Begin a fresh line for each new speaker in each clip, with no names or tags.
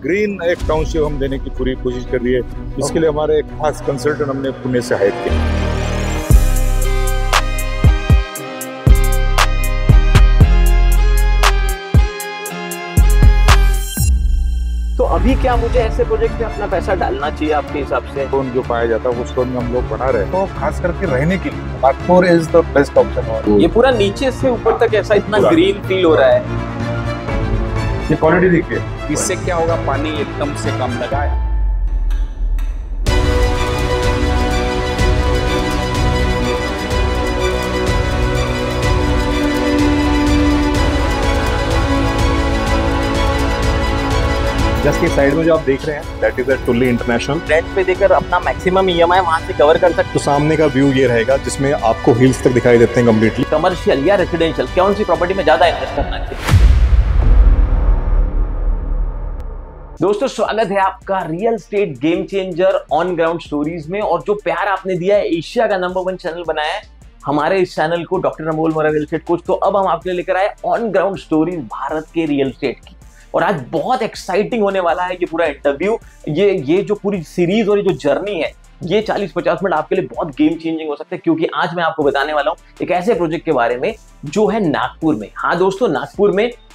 Green एक township हम देने की पूरी कोशिश कर रही है। इसके लिए हमारे एक खास कंसल्टेंट हमने पुणे से हायर किया।
तो अभी क्या मुझे ऐसे प्रोजेक्ट में अपना पैसा डालना चाहिए आपके हिसाब से?
तो जो पाया जाता है उसको हम लोग बना रहे हैं, तो खास करके रहने के लिए Nagpur is the best option.
ये पूरा नीचे से ऊपर तक ऐसा इतना ग्रीन फील हो रहा है।
ये क्वालिटी देखिए,
इससे क्या होगा, पानी एकदम से कम लगा है।
जस्ट के साइड में जो आप देख रहे हैं that is a Tulli International.
Rent पे देकर अपना मैक्सिमम ईएमआई वहां से कवर कर सकते।
तो सामने का व्यू ये रहेगा जिसमें आपको हिल्स तक दिखाई देते हैं कम्प्लीटली।
कमर्शियल या रेसिडेंशियल कौन सी प्रॉपर्टी में ज्यादा इन्वेस्ट करना चाहिए? दोस्तों स्वागत है आपका real estate game changer on ground stories में। और जो प्यार आपने दिया है, एशिया का नंबर 1 चैनल बनाया है हमारे इस चैनल को, डॉक्टर अमोल मोरा रियल एस्टेट कोच। तो अब हम आपके लिए लेकर आए ऑन ग्राउंड स्टोरीज भारत के रियल एस्टेट की। और आज बहुत एक्साइटिंग होने वाला है ये पूरा इंटरव्यू। ये जो पूरी सीरीज और ये जो जर्नी है, ये 40-50 मिनट आपके लिए बहुत गेम चेंजिंग हो सकता है, क्योंकि आज मैं आपको बताने वाला हूं एक ऐसे प्रोजेक्ट के बारे में जो है नागपुर में। हाँ दोस्तों,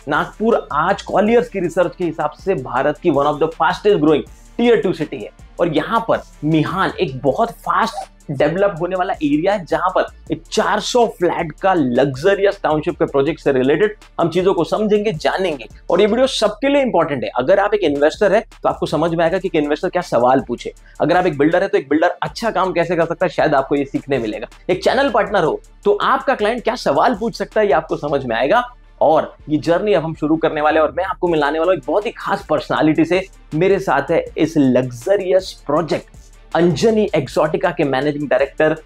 नागपुर आज कॉलियर्स की रिसर्च के हिसाब से भारत की one of the fastest growing tier 2 city है। और यहाँ पर मिहान एक बहुत फास्ट डेवलप होने वाला एरिया है, जहां पर एक 400 फ्लैट का लग्जरियस टाउनशिप के प्रोजेक्ट से रिलेटेड हम चीजों को समझेंगे, जानेंगे। और ये वीडियो सबके लिए इंपॉर्टेंट है। अगर आप एक इन्वेस्टर है तो आपको समझ में आएगा कि एक इन्वेस्टर क्या सवाल पूछे। अगर आप एक बिल्डर है तो एक बिल्डर अच्छा काम कैसे कर सकता है, शायद आपको ये सीखने मिलेगा। एक चैनल पार्टनर हो तो आपका क्लाइंट क्या सवाल पूछ सकता है, ये आपको समझ में आएगा। और ये जर्नी अब हम शुरू करने वाले हैं और मैं आपको मिलाने वाला हूं एक बहुत ही खास पर्सनालिटी से। मेरे साथ है इस लग्जरियस प्रोजेक्ट अंजनी एक्सोटिका के मैनेजिंग डायरेक्टर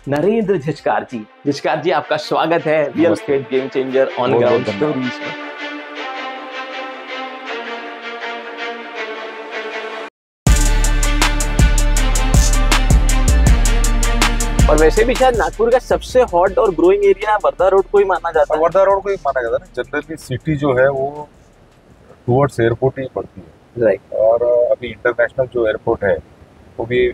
नरेंद्र झिचकार जी। झिचकार जी, आपका स्वागत है real estate game changer on ground stories में। और वैसे भी शायद नागपुर का सबसे हॉट और ग्रोइंग एरिया वर्धा रोड को ही माना जाता है।
वर्धा रोड को ही माना जाता है ना। जनरली सिटी जो है वो टुवर्ड्स एयरपोर्ट ही पड़ती है,
राइट।
और अभी इंटरनेशनल जो एयरपोर्ट है वो भी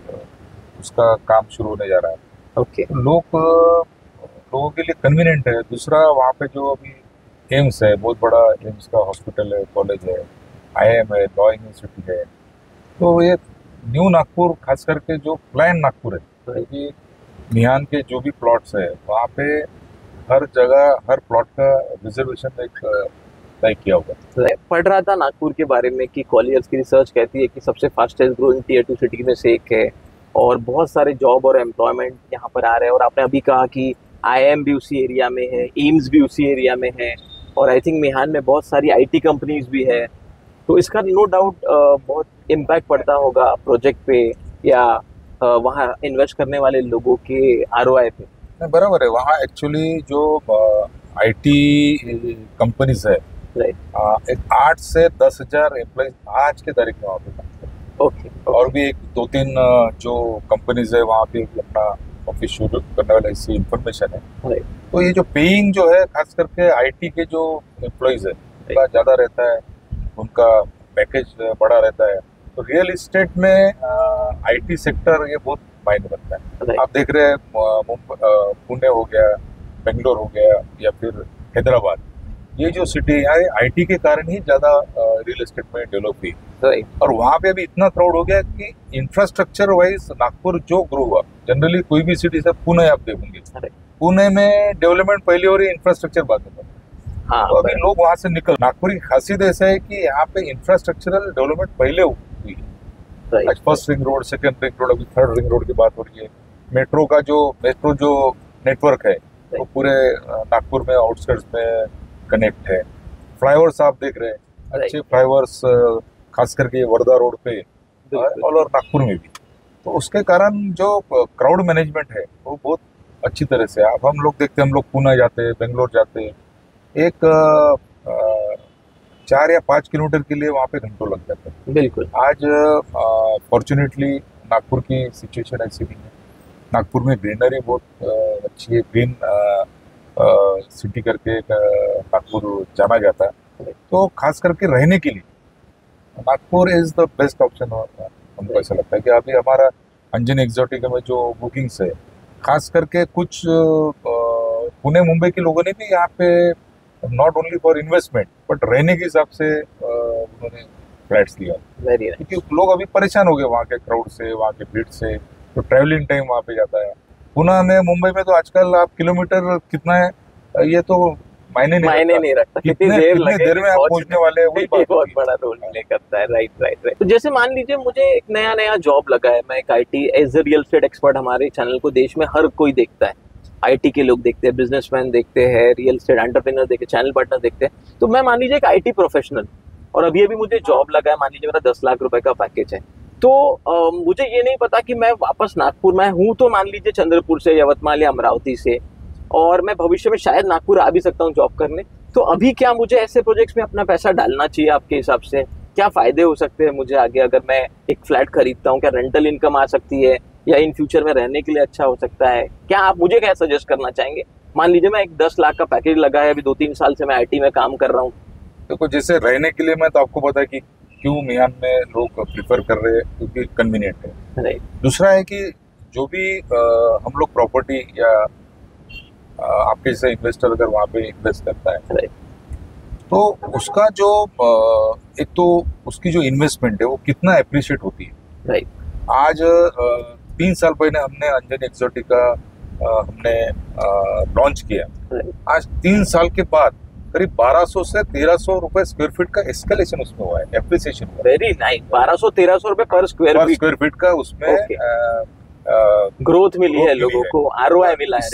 उसका काम शुरू होने जा रहा है।
ओके।
लोगों के लिए कन्वीनियंट है। दूसरा, वहाँ पे जो अभी एम्स है, बहुत बड़ा एम्स का हॉस्पिटल है, कॉलेज है, IIM है, लॉ यूनिवर्सिटी है। तो ये न्यू नागपुर, खास करके जो प्लान नागपुर है, क्योंकि मिहान के जो भी प्लॉट्स है वहाँ पे हर जगह हर प्लॉट का रिजर्वेशन एक तय किया होगा।
पढ़ रहा था नागपुर के बारे में कि कॉलियर्स की रिसर्च कहती है कि सबसे फास्टेस्ट ग्रोइंग टियर 2 सिटी में से एक है, और बहुत सारे जॉब और एम्प्लॉयमेंट यहाँ पर आ रहे हैं। और आपने अभी कहा कि IIM भी उसी एरिया में है, एम्स भी उसी एरिया में है, और आई थिंक मिहान में बहुत सारी IT कंपनीज भी है। तो इसका नो डाउट बहुत इम्पैक्ट पड़ता होगा प्रोजेक्ट पे या वहाँ इन्वेस्ट करने वाले लोगों के ROI पे।
बराबर है। वहाँ एक्चुअली जो IT कंपनीज है, एक 8 से 10,000 एम्प्लॉय आज के तारीख में वहाँ पे काम करते हैं।
ओके।
और भी 2-3 जो कंपनीज है वहाँ पे अपना ऑफिस शुरू करने वाला इससे इंफॉर्मेशन है। तो ये जो पेइंग जो है, खास करके IT के जो एम्प्लॉयज है उनका ज़्यादा रहता है, उनका पैकेज बड़ा रहता है। तो रियल इस्टेट में IT सेक्टर ये बहुत मायने रखता है। आप देख रहे हैं पुणे हो गया, बेंगलोर हो गया, या फिर हैदराबाद, ये जो सिटी है IT के कारण ही ज़्यादा रियल एस्टेट में डेवलप हुई। और वहाँ पे अभी इतना क्राउड हो गया कि इंफ्रास्ट्रक्चर वाइज नागपुर जो ग्रो हुआ, जनरली कोई भी सिटी से, पुणे आप देखोगे, पुणे में डेवलपमेंट पहले हो रही है, इंफ्रास्ट्रक्चर बाद में।
हाँ,
तो अभी लोग वहाँ से निकल। नागपुर की खासियत ऐसा है कि यहाँ पे इंफ्रास्ट्रक्चरल डेवलपमेंट पहले हुई है। आज first ring road, second ring road, अभी थर्ड रिंग रोड की बात हो रही है। मेट्रो जो नेटवर्क है वो पूरे नागपुर में आउटस्कर्ट्स में कनेक्ट है। फ्लाईओवर्स आप देख रहे हैं, अच्छे फ्लाईओवर्स, खास करके वर्धा रोड पे और नागपुर में भी। तो उसके कारण जो क्राउड मैनेजमेंट है वो बहुत अच्छी तरह से। अब हम लोग देखते हैं, हम लोग पुणे जाते हैं, बेंगलोर जाते हैं, एक 4 या 5 किलोमीटर के लिए वहाँ पे घंटों लग जाते हैं।
बिल्कुल।
आज फॉर्चुनेटली नागपुर की सिचुएशन ऐसी नहीं है। नागपुर में ग्रीनरी बहुत अच्छी है। ग्रीन सिटी करके नागपुर जाना जाता है। तो खास करके रहने के लिए Nagpur is the best option हमको ऐसा लगता है कि अभी हमारा अंजन एक्सोटिका में जो बुकिंग्स है, खास करके कुछ पुणे मुंबई के लोगों ने भी यहाँ पे not only for investment but रहने के हिसाब से उन्होंने फ्लैट्स लिया।
वेरी
क्योंकि लोग अभी परेशान हो गए वहाँ के क्राउड से, वहाँ के भीड़ से, तो ट्रैवलिंग टाइम वहाँ पे जाता है। पुणे में, मुंबई में तो आजकल आप किलोमीटर कितना है ये तो मायने
नहीं रखता, कितनी
देर में आप पहुंचने वाले हैं, वही बात
बहुत बड़ा रोल प्ले करता है। राइट। तो जैसे मान लीजिए मुझे एक नया जॉब लगा है, मैं एक IT as a real estate expert, हमारे चैनल को देश में हर कोई देखता है, आईटी के लोग देखते हैं, बिजनेसमैन देखते हैं, रियल एस्टेट एंटरप्रेन्योर देखते हैं, चैनल पार्टनर देखते हैं। तो मैं मान लीजिए एक आईटी प्रोफेशनल और अभी मुझे जॉब लगा है, मान लीजिए मेरा 10 लाख रुपए का पैकेज है, तो मुझे ये नहीं पता कि मैं वापस नागपुर में हूँ, तो मान लीजिए चंद्रपुर से, यवतमाल या अमरावती से, और मैं भविष्य में शायद नागपुर आ भी सकता हूँ जॉब करने, तो अभी क्या मुझे ऐसे प्रोजेक्ट्स में अपना पैसा डालना चाहिए? आपके हिसाब से क्या फायदे हो सकते हैं मुझे आगे, अगर मैं एक फ्लैट खरीदता हूँ? क्या रेंटल इनकम आ सकती है, या इन फ्यूचर में रहने के लिए अच्छा हो सकता है? क्या आप मुझे क्या सजेस्ट करना चाहेंगे? मान लीजिए मैं एक 10 लाख का पैकेज लगा है, अभी 2-3 साल से मैं आईटी में काम कर रहा हूँ।
देखो, जैसे रहने के लिए मैं तो आपको पता है कि क्यों मियान में लोग प्रिफर कर रहे हैं, क्योंकि कन्वीनियंट है।
राइट।
दूसरा है कि जो भी हम लोग प्रॉपर्टी या आपके जैसे इन्वेस्टर अगर वहाँ पे इन्वेस्ट करता है, तो उसका जो एक तो उसकी जो इन्वेस्टमेंट है वो कितना अप्रिशिएट होती है।
राइट।
आज 3 साल पहले हमने अंजन एक्सोटिका हमने लॉन्च किया। आज 3 साल के बाद करीब 1200 से 1300 रुपए स्क्वायर फीट का एस्केलेशन उसमें हुआ है, एप्रिसिएशन हुआ है।
Very nice. 1200-1300 रुपए पर स्क्वायर
फीट का उसमें
ग्रोथ मिली है लोगों को, आरओआई मिला है।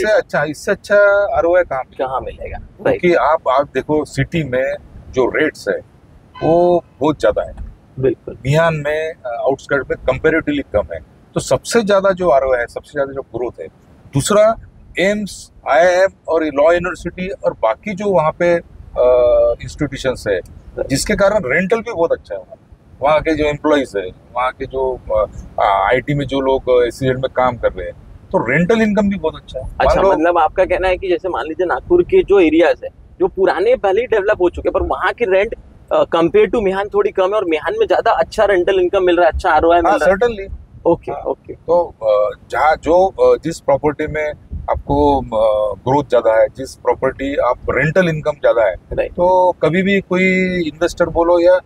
इससे अच्छा आरओआई कहाँ
मिलेगा?
क्योंकि आप देखो सिटी में जो रेट्स है वो बहुत ज्यादा है,
बिल्कुल।
मियान में आउटस्कर्ट में कंपैरेटिवली कम है, तो सबसे ज्यादा जो आरओआई है, सबसे ज्यादा जो ग्रोथ है। दूसरा एम्स, आईआईएम और लॉ यूनिवर्सिटी और बाकी जो वहाँ पे इंस्टीट्यूशंस है, जिसके कारण रेंटल भी बहुत अच्छा है। वहाँ के जो एम्प्लॉइज है, वहाँ के जो आईटी में जो लोग एसईजेड में काम कर रहे हैं, तो रेंटल इनकम भी बहुत अच्छा है।
अच्छा, मतलब आपका कहना है कि जैसे मान लीजिए नागपुर के जो एरियाज है जो पुराने पहले ही डेवलप हो चुके हैं, पर वहाँ की रेंट कंपेयर टू मिहान थोड़ी कम है, और मिहान में ज्यादा अच्छा रेंटल इनकम मिल रहा है, अच्छा आरओआई मिल रहा है।
सर्टेनली।
ओके।
तो जहाँ जो जिस प्रॉपर्टी में आपको ग्रोथ ज्यादा है, जिस प्रॉपर्टी आप रेंटल इनकम ज्यादा है, तो कभी भी कोई इन्वेस्टर बोलो या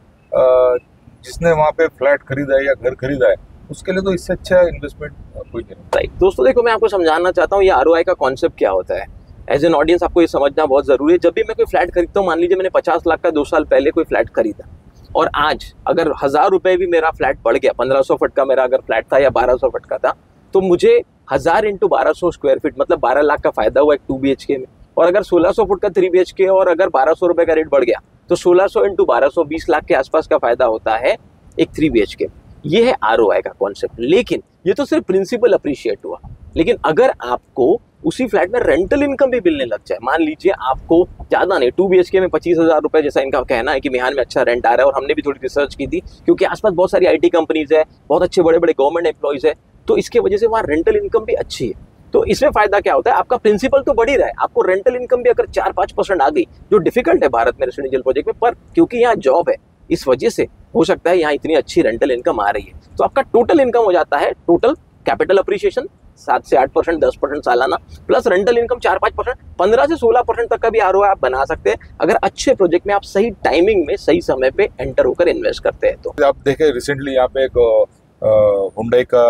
जिसने वहाँ पे फ्लैट खरीदा है या घर खरीदा है, उसके लिए तो इससे अच्छा इन्वेस्टमेंट कोई नहीं।
राइट। दोस्तों देखो, मैं आपको समझाना चाहता हूँ ये आरओआई का कॉन्सेप्ट क्या होता है। एज एन ऑडियंस आपको ये समझना बहुत जरूरी है। जब भी मैं कोई फ्लैट खरीदता हूँ, मान लीजिए मैंने 50 लाख का 2 साल पहले कोई फ्लैट खरीदा, और आज अगर 1000 रुपए भी मेरा फ्लैट बढ़ गया, 1500 फुट का मेरा अगर फ्लैट था या 1200 फुट का था, तो मुझे 1000 इंटू 1200 स्क्वायर फीट मतलब 12 लाख का फायदा हुआ एक 2 BHK में। और अगर 1600 फुट का 3 BHK और अगर 1200 रुपए का रेट बढ़ गया, तो 1600 इंटू 1200 20 लाख के आसपास का फायदा होता है एक 3 BHK। ये है आरओआई का कॉन्सेप्ट। लेकिन ये तो सिर्फ प्रिंसिपल अप्रिशिएट हुआ, लेकिन अगर आपको उसी फ्लैट में रेंटल इनकम भी मिलने लग जाए, मान लीजिए आपको ज्यादा नहीं, 2 BHK में 25,000 रुपए जैसा इनका कहना है कि मिहान में अच्छा रेंट आ रहा है, और हमने भी थोड़ी रिसर्च की थी क्योंकि आसपास बहुत सारी आईटी कंपनीज है, बहुत अच्छे बड़े बड़े गवर्नमेंट एम्प्लॉइज है, तो इसके वजह से वहाँ रेंटल इनकम भी अच्छी है। तो इसमें फायदा क्या होता है, आपका प्रिंसिपल तो बढ़ ही रहा है, आपको रेंटल इनकम भी अगर 4-5% आ गई, जो डिफिकल्ट है भारत में रेसिडेंशियल प्रोजेक्ट में, पर क्योंकि यहाँ जॉब है इस वजह से हो सकता है यहाँ इतनी अच्छी रेंटल इनकम आ रही है। तो आपका टोटल इनकम हो जाता है, टोटल कैपिटल अप्रिशिएशन 7 से 8%, 10% सालाना, प्लस रेंटल इनकम 4-5%, 15 से 16% तक का भी आरओआई आप बना सकते हैं अगर अच्छे प्रोजेक्ट में आप सही टाइमिंग में सही समय पे एंटर होकर इन्वेस्ट करते हैं। तो
आप देखें रिसेंटली यहाँ पे एक हुंडई का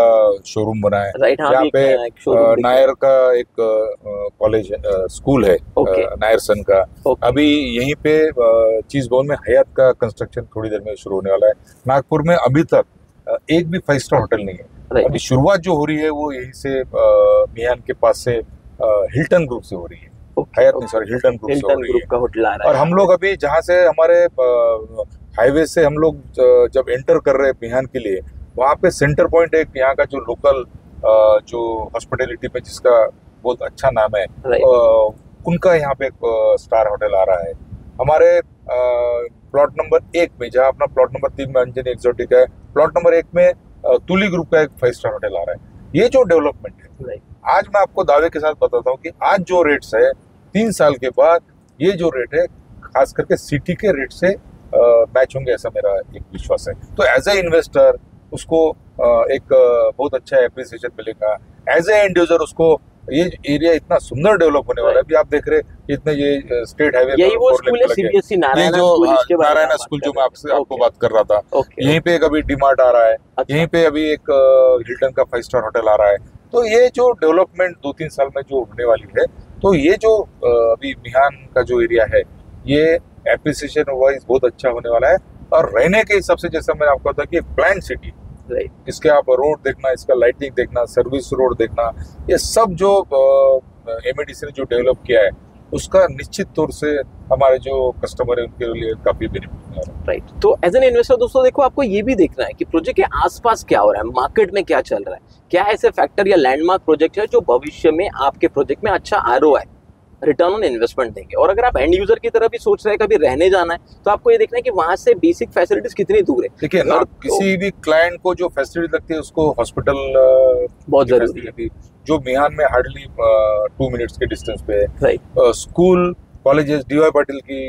शोरूम बना है,
राइट। हाँ,
यहाँ पे नायर का एक कॉलेज स्कूल है, नायर सन का। अभी यहीं पे चीज भवन में हयात का कंस्ट्रक्शन थोड़ी देर में शुरू होने वाला है। नागपुर में अभी तक एक भी 5 स्टार होटल नहीं है। अभी शुरुआत जो हो रही है वो यहीं से मियान के पास से हिल्टन ग्रुप से हो रही है, हयात नहीं सॉरी हिल्टन ग्रुप से हो रही है।
का होटल आ रहा है।
और हम लोग अभी जहाँ से हमारे हाईवे से हम लोग जब एंटर कर रहे हैं मियान के लिए, वहाँ पे सेंटर पॉइंट एक यहाँ का जो लोकल जो हॉस्पिटैलिटी में जिसका बहुत अच्छा नाम है, उनका यहाँ पे एक स्टार होटल आ रहा है। हमारे प्लॉट नंबर 1 में, जहाँ अपना प्लॉट नंबर 3 में अंजन एक्सोटिका है, प्लॉट नंबर 1 में तुली ग्रुप का एक 5 स्टार होटल आ रहा है। ये जो डेवलपमेंट है, आज मैं आपको दावे के साथ बताता हूँ कि आज जो रेट्स है 3 साल के बाद, ये जो रेट है खास करके सिटी के रेट से मैच होंगे, ऐसा मेरा एक विश्वास है। तो एज ए इन्वेस्टर उसको एक बहुत अच्छा एप्रिसिएशन मिलेगा। एज ए एंड यूजर उसको ये एरिया इतना सुंदर डेवलप होने वाला है। अभी आप देख रहे इतने ये स्टेट हाईवे,
यही वो स्कूल है सीबीएसई नारायण स्कूल, इसके बारे में
नारायण स्कूल जो मैं आपको बात कर रहा था।
ओके,
यहीं पे एक अभी डीमार्ट आ रहा है, यहीं पे अभी एक हिल्टन का 5 स्टार होटल आ रहा है। तो ये जो डेवलपमेंट 2-3 साल में जो होने वाली है, तो ये जो अभी मिहान का जो एरिया है, ये एप्रिसिएशन वाइज बहुत अच्छा होने वाला है। और रहने के हिसाब से जैसा मैंने आपको बताया कि प्लान सिटी, इसके आप रोड देखना, इसका लाइटिंग देखना, सर्विस रोड देखना, ये सब जो एमएडीसी ने जो डेवलप किया है, उसका निश्चित तौर से हमारे जो कस्टमर है उनके लिए काफी बेनिफिट है।
राइट। तो एज एन इन्वेस्टर दोस्तों देखो, आपको ये भी देखना है कि प्रोजेक्ट के आसपास क्या हो रहा है, मार्केट में क्या चल रहा है, क्या ऐसे फैक्टर या लैंडमार्क प्रोजेक्ट है जो भविष्य में आपके प्रोजेक्ट में अच्छा आरओआई, रिटर्न ऑन इन्वेस्टमेंट देंगे। और अगर आप एंड यूजर की तरफ भी सोच रहे हैं कभी रहने जाना है, तो आपको ये देखना है कि वहां से बेसिक फैसिलिटीज कितनी दूर है।
देखिए ना, किसी भी क्लाइंट को जो फैसिलिटी लगती है उसको हॉस्पिटल
बहुत जरूरी है,
जो मिहान में हार्डली 2 मिनट्स के डिस्टेंस पे है।
Right.
School colleges, DY Patil की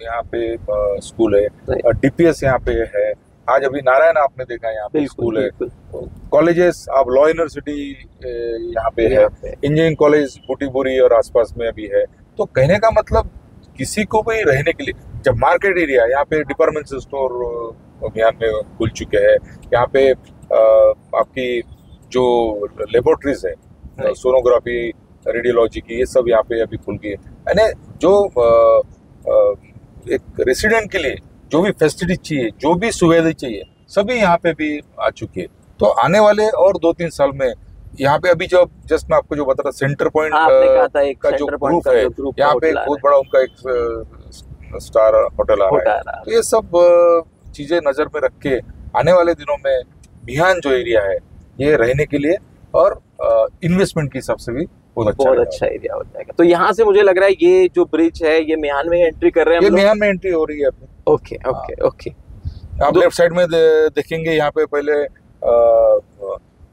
यहाँ पे स्कूल है, डीपीएस यहाँ पे है, आज अभी नारायण आपने देखा यहाँ पे स्कूल है, कॉलेजेस, आप लॉ यूनिवर्सिटी यहाँ पे है, इंजीनियरिंग कॉलेज बुटीबोरी और आसपास में अभी है। तो कहने का मतलब किसी को भी रहने के लिए, जब मार्केट एरिया यहाँ पे डिपार्टमेंटल स्टोर मिहान में खुल चुके हैं, यहाँ पे आपकी जो लेबोरेटरीज है, सोनोग्राफी, रेडियोलॉजी की, ये सब यहाँ पे अभी खुल गई है। यानी जो एक रेसिडेंट के लिए जो भी फैसिलिटी चाहिए, जो भी सुविधा चाहिए, सभी यहाँ पे भी आ चुकी है। तो आने वाले और 2-3 साल में यहाँ पे अभी जो जस्ट मैं आपको जो बता रहा, सेंटर पॉइंट का जो ग्रुप है, यहाँ पे बहुत बड़ा उनका एक स्टार होटल आ रहा है। तो ये सब चीजें नजर में रख के आने वाले दिनों में मिहान जो एरिया है, ये रहने के लिए और इन्वेस्टमेंट के हिसाब से भी बहुत अच्छा
एरिया हो जाएगा। तो यहाँ से मुझे लग रहा है ये जो ब्रिज है, ये मिहान में एंट्री कर रहे हैं,
ये मिहान में एंट्री हो रही है अपनी।
Okay okay okay.
आप लेफ्ट साइड में देखेंगे, यहाँ पे पहले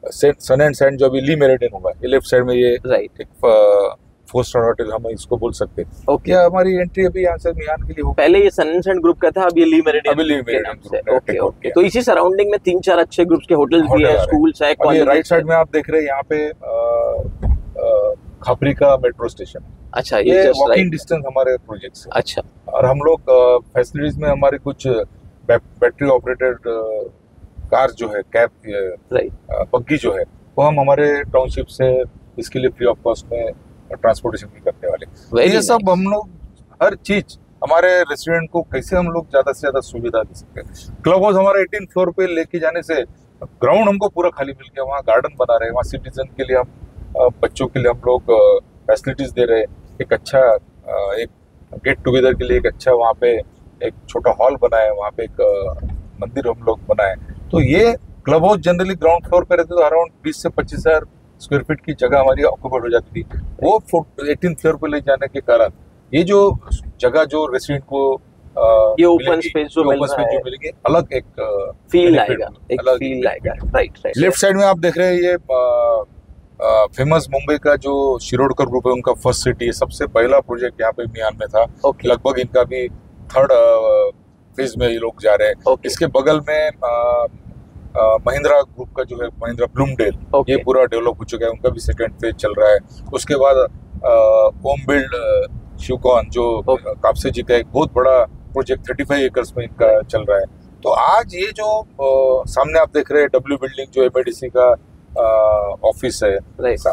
सन एंड सैंड जो अभी ली मेरिडियन होगा, ये लेफ्ट साइड में, ये
राइट,
एक 4 स्टार होटल हम इसको बोल सकते हैं।
ओके,
हमारी एंट्री अभी यहाँ से मिहान के लिए हो।
पहले ये सन एंड सैंड ग्रुप का था, अब ये ली मेरिडियन से। Okay okay. तो इसी सराउंडिंग में 3-4 अच्छे ग्रुप्स के होटल्स भी हैं, स्कूल्स है, कॉलेज।
राइट साइड में आप देख रहे हैं यहाँ पे खापरी का मेट्रो स्टेशन।
अच्छा,
ये वॉकिंग डिस्टेंस हमारे प्रोजेक्ट से।
अच्छा।
और हम लोग फैसिलिटीज में हमारे कुछ बैटरी ऑपरेटेड कार जो है, कैब, बग्गी जो है, वो हम हमारे टाउनशिप से इसके लिए फ्री ऑफ कॉस्ट में ट्रांसपोर्टेशन भी करने वाले। ये सब हम लोग हर चीज हमारे रेस्टोरेंट को कैसे हम लोग ज्यादा से ज्यादा सुविधा दे सकते हैं। क्लब हाउस हमारे 18th फ्लोर पे लेके जाने से ग्राउंड हमको पूरा खाली मिल गया, वहाँ गार्डन बना रहे हैं, वहाँ सिटीजन के लिए हम बच्चों के लिए हम लोग फैसिलिटीज दे रहे हैं। एक अच्छा एक गेट टुगेदर के लिए एक अच्छा वहाँ पे एक छोटा हॉल बनाए, वहाँ पे एक मंदिर हम लोग बनाए। तो ये club house generally ground floor पे रहते तो अराउंड 20 से 25,000 स्क्वायर फीट की जगह हमारी ऑक्यूपाइड हो जाती थी। वो 18th फ्लोर पे ले जाने के कारण ये जो जगह जो रेसिडेंट को
ये ओपन स्पेस जो
मिलेगी, अलग एक
फील आएगा, राइट।
लेफ्ट साइड में आप देख रहे हैं ये फेमस मुंबई का जो शिरोडकर ग्रुप है, उनका फर्स्ट सिटी है, सबसे पहला प्रोजेक्ट यहाँ पे मिहान में था। लगभग इनका भी 3rd फेज में ये लोग जा रहे हैं। इसके बगल में महिंद्रा ग्रुप का जो है, महिंद्रा ब्लूमडेल, ये पूरा डेवलप हो चुका है, उनका भी 2nd फेज चल रहा है। उसके बाद ओम बिल्ड शिवकॉन जो कापसे जी का एक बहुत बड़ा प्रोजेक्ट 35 एकर्स में इनका चल रहा है। तो आज ये जो सामने आप देख रहे हैं डब्ल्यू बिल्डिंग जो एमआईडीसी का ऑफिस है,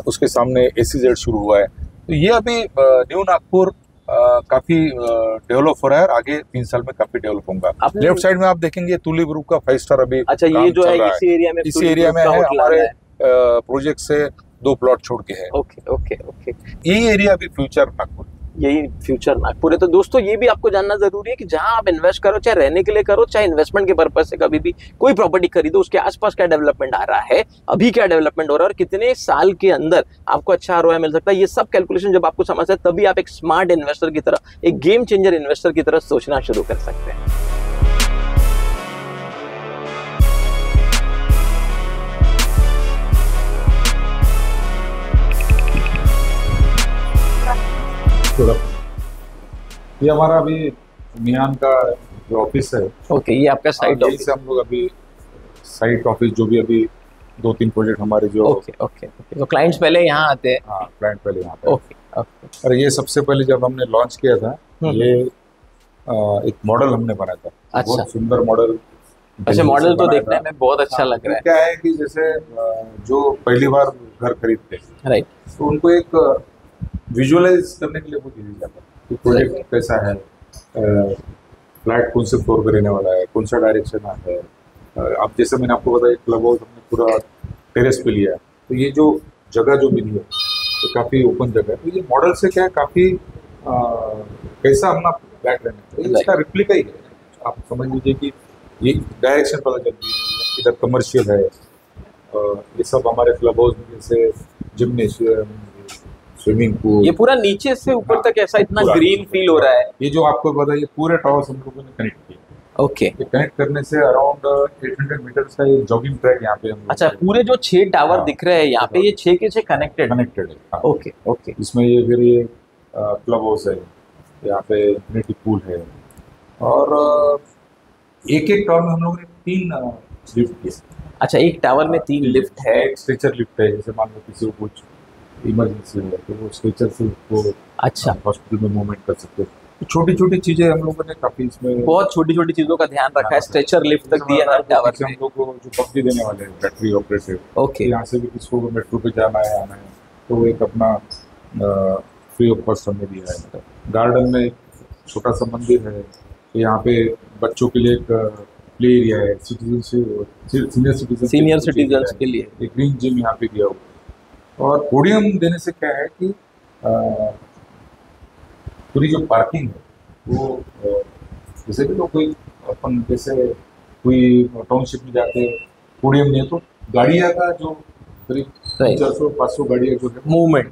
उसके सामने एसीजेड शुरू हुआ है। तो ये अभी न्यू नागपुर काफी डेवलप हो रहा है और आगे 3 साल में काफी डेवलप होगा।
लेफ्ट
साइड में आप देखेंगे तुलिप ग्रुप का 5 स्टार अभी।
अच्छा, ये जो है इसी एरिया में
है, हमारे प्रोजेक्ट से 2 प्लॉट छोड़ के है।
ओके।
यही एरिया अभी फ्यूचर नागपुर,
यही फ्यूचर नागपुर है। तो दोस्तों ये भी आपको जानना जरूरी है कि जहां आप इन्वेस्ट करो, चाहे रहने के लिए करो, चाहे इन्वेस्टमेंट के पर्पज से कभी भी कोई प्रॉपर्टी खरीदो, उसके आसपास क्या डेवलपमेंट आ रहा है, अभी क्या डेवलपमेंट हो रहा है और कितने साल के अंदर आपको अच्छा आरओआई मिल सकता है, ये सब कैलकुलेशन जब आपको समझ है, तभी आप एक स्मार्ट इन्वेस्टर की तरह, एक गेम चेंजर इन्वेस्टर की तरह सोचना शुरू कर सकते हैं।
ये हमारा अभी मियान का जो ऑफिस है,
ओके, ये आपका साइट
यहीं
ऑफिस।
से हम लोग अभी साइट ऑफिस जो भी अभी 2-3 प्रोजेक्ट हमारे जो
ओके ओके ओके, तो क्लाइंट्स पहले यहाँ आते हैं।
हाँ क्लाइंट पहले यहाँ पे।
Okay okay.
और ये सबसे पहले जब हमने लॉन्च किया था, ये एक मॉडल हमने बनाया था।
अच्छा।
बहुत सुंदर मॉडल।
अच्छा, मॉडल तो
बनाया
देखने
था।
में बहुत अच्छा लग रहा है।
क्या है कि जैसे जो पहली बार घर खरीदते हैं
राइट।
तो उनको एक विजुअलाइज करने के लिए बहुत इजी जाता है कि प्रोजेक्ट कैसा है, फ्लैट कौन से फ्लोर पे रहने वाला है, कौन सा डायरेक्शन है। अब जैसे मैंने आपको बताया क्लब हाउस हमने पूरा टेरेस पे लिया है, तो ये जो जगह जो मिली है तो काफ़ी ओपन जगह है। तो ये मॉडल से क्या है, काफ़ी कैसा अपना फ्लैट रहना है, इसका रिप्लिका ही है। आप समझ लीजिए कि ये डायरेक्शन पता चलती है, इधर कमर्शियल है। ये सब हमारे क्लब हाउस में जैसे जिम्नेशियम, स्विमिंग पूल,
ये पूरा नीचे से ऊपर तक ऐसा इतना
पूरा
ग्रीन फील हो रहा है।
ये जो आपको पता है ये पूरे टावर्स हम लोगों ने कनेक्ट किए।
ओके।
ये कनेक्ट करने से अराउंड 800 मीटर्स का ये जॉगिंग ट्रैक यहाँ पे हम लोग
अच्छा, पूरे जो 6 टावर
हाँ,
दिख रहे हैं यहाँ पे, ये 6 के 6 कनेक्टेड।
कनेक्टेड है। हाँ।
Okay okay.
इसमें ये फिर ये क्लब हाउस है, यहाँ पे इन्फिनिटी पूल है, और एक एक टावर में हम लोगों ने 3 लिफ्ट किए।
अच्छा, एक टावर में 3 लिफ्ट है।
एक स्ट्रेचर लिफ्ट है, जैसे मान लो किसी को कुछ इमरजेंसी है तो वो स्ट्रेचर से उसको
अच्छा,
हॉस्पिटल में मूवमेंट कर सकते हैं। तो छोटी छोटी चीजें हम लोगों ने काफी इसमें
बहुत छोटी छोटी चीजों का ध्यान रखा है। स्ट्रेचर लिफ्ट तक दिया हर टावर
हम
में।
लोग को जो पब्जी देने वाले हैं बैटरी ऑपरेटेड,
ओके।
यहाँ से भी किसी को मेट्रो पे जाना है आना है तो वो एक अपना फ्री ऑफ कॉस्ट हमने दिया है। गार्डन में एक छोटा सा मंदिर है, यहाँ पे बच्चों के लिए एक प्ले एरिया है, सीनियर
सिटीजन्स के लिए।
एक ग्रीन जिम यहाँ पे दिया हुआ। और पोडियम देने से क्या है कि पूरी जो पार्किंग है वो जैसे कि लोग कोई अपन जैसे कोई टाउनशिप में जाके पोडियम नहीं है तो गाड़ियाँ का जो करीब 400-500 गाड़ियाँ जो है
मूवमेंट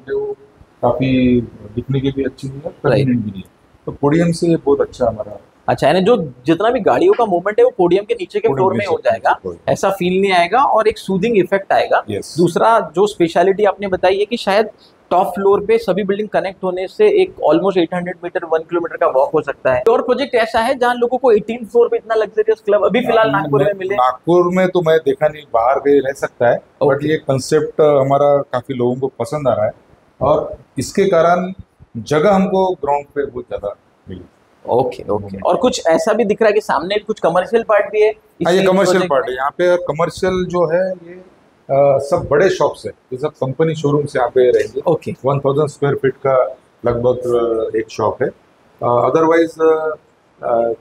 है वो काफ़ी दिखने के भी अच्छी नहीं है, कन्वीनियंट भी नहीं है। तो पोडियम से ये बहुत अच्छा हमारा।
अच्छा, यानी जो जितना भी गाड़ियों का मूवमेंट है वो पोडियम के नीचे के
पोडियम
फ्लोर में हो
नीचे
जाएगा,
फ्लोर।
ऐसा फील नहीं आएगा और एक सूदिंग इफेक्ट आएगा।
Yes.
दूसरा जो स्पेशलिटी आपने बताई है कि शायद टॉप फ्लोर पे सभी बिल्डिंग कनेक्ट होने से एक ऑलमोस्ट 800 मीटर 1 किलोमीटर का वॉक हो सकता है। और प्रोजेक्ट ऐसा है जहां लोगों को 18 फ्लोर पे इतना लग्जरियस क्लब अभी फिलहाल नागपुर में मिले।
नागपुर में तो मैं देखा नहीं, बाहर गए रह सकता है, बट ये कंसेप्ट हमारा काफी लोगों को पसंद आ रहा है और इसके कारण जगह हमको ग्राउंड पे बहुत ज्यादा मिली।
Okay okay. और कुछ ऐसा भी दिख रहा है कि सामने कुछ कमर्शियल पार्ट भी है।
ये कमर्शियल पार्ट है यहाँ पे, और कमर्शियल जो है ये सब बड़े शॉप्स है, ये सब कंपनी शोरूम से यहाँ पे रहेंगे।
ओके।
1000 स्क्वायर फीट का लगभग एक शॉप है। अदरवाइज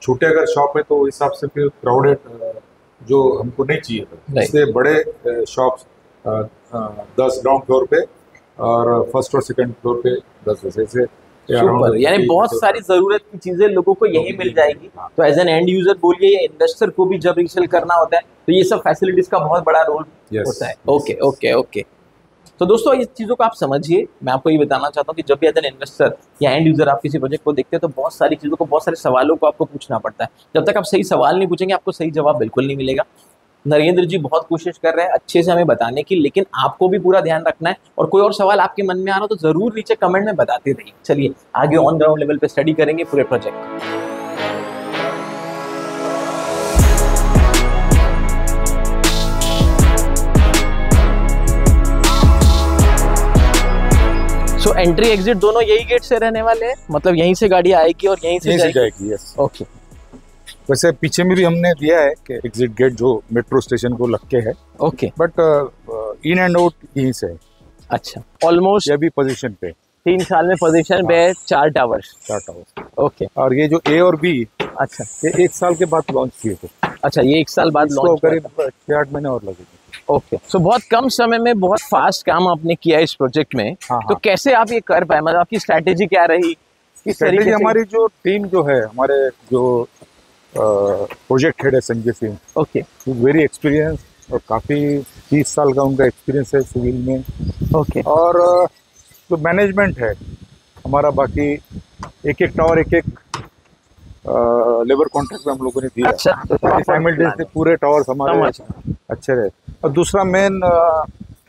छोटे अगर शॉप है तो उस हिसाब से फिर क्राउडेड जो हमको नहीं चाहिए था, इसलिए बड़े शॉप्स 10 ग्राउंड फ्लोर पे और फर्स्ट और सेकंड फ्लोर पे 10 ऐसे।
सुपर, यानी बहुत सारी जरूरत की चीजें लोगों को यही मिल जाएगी। तो एज एन एंड यूजर बोलिए या इन्वेस्टर को भी जब रीसेल करना होता है तो ये सब फैसिलिटीज का बहुत बड़ा रोल होता है। Okay okay okay. तो दोस्तों इस चीज़ों को आप समझिए। मैं आपको ये बताना चाहता हूँ कि जब भी एज एन इन्वेस्टर या एंड यूजर आप किसी प्रोजेक्ट को देखते हैं तो बहुत सारी चीज़ों को, बहुत सारे सवालों को आपको पूछना पड़ता है। जब तक आप सही सवाल नहीं पूछेंगे आपको सही जवाब बिल्कुल नहीं मिलेगा। नरेंद्र जी बहुत कोशिश कर रहे हैं अच्छे से हमें बताने की, लेकिन आपको भी पूरा ध्यान रखना है। और कोई और सवाल आपके मन में आ रहा हो तो जरूर नीचे कमेंट में बताते रहिए। चलिए आगे ऑन ग्राउंड लेवल पे स्टडी करेंगे पूरे प्रोजेक्ट। सो एंट्री एग्जिट दोनों यही गेट से रहने वाले हैं, मतलब यहीं से गाड़ी आएगी और यहीं से
जाएगी। यस।
ओके।
वैसे पीछे में भी हमने दिया है कि एग्जिट गेट जो मेट्रो स्टेशन को लग के है।
Okay.
But in and out यहीं से है।
अच्छा, ऑलमोस्ट
ये भी पोजीशन पे
3 साल में पोजीशन पे 4 टावर्स। ओके।
और ये जो ए और बी,
अच्छा,
ये 1 साल के बाद लॉन्च किए थे।
अच्छा, ये 1 साल बाद लॉन्च,
करीब 6-8 महीने और लगेंगे।
ओके। सो बहुत कम समय में बहुत फास्ट काम आपने किया इस प्रोजेक्ट में।
हाँ,
तो कैसे आप ये कर पाए, मतलब आपकी स्ट्रैटेजी क्या रही?
स्ट्रैटेजी हमारी जो टीम जो है, हमारे जो प्रोजेक्ट हेड है Sanjay Singh,
okay,
very experience और काफ़ी 30 साल का उनका एक्सपीरियंस है सिविल में।
ओके।
और जो मैनेजमेंट है हमारा, बाकी एक टावर एक लेबर कॉन्ट्रैक्ट में हम लोगों ने दिया।
अच्छा,
साइमल्टेनियसली पूरे टावर्स हमारे अच्छे रहे। और दूसरा मेन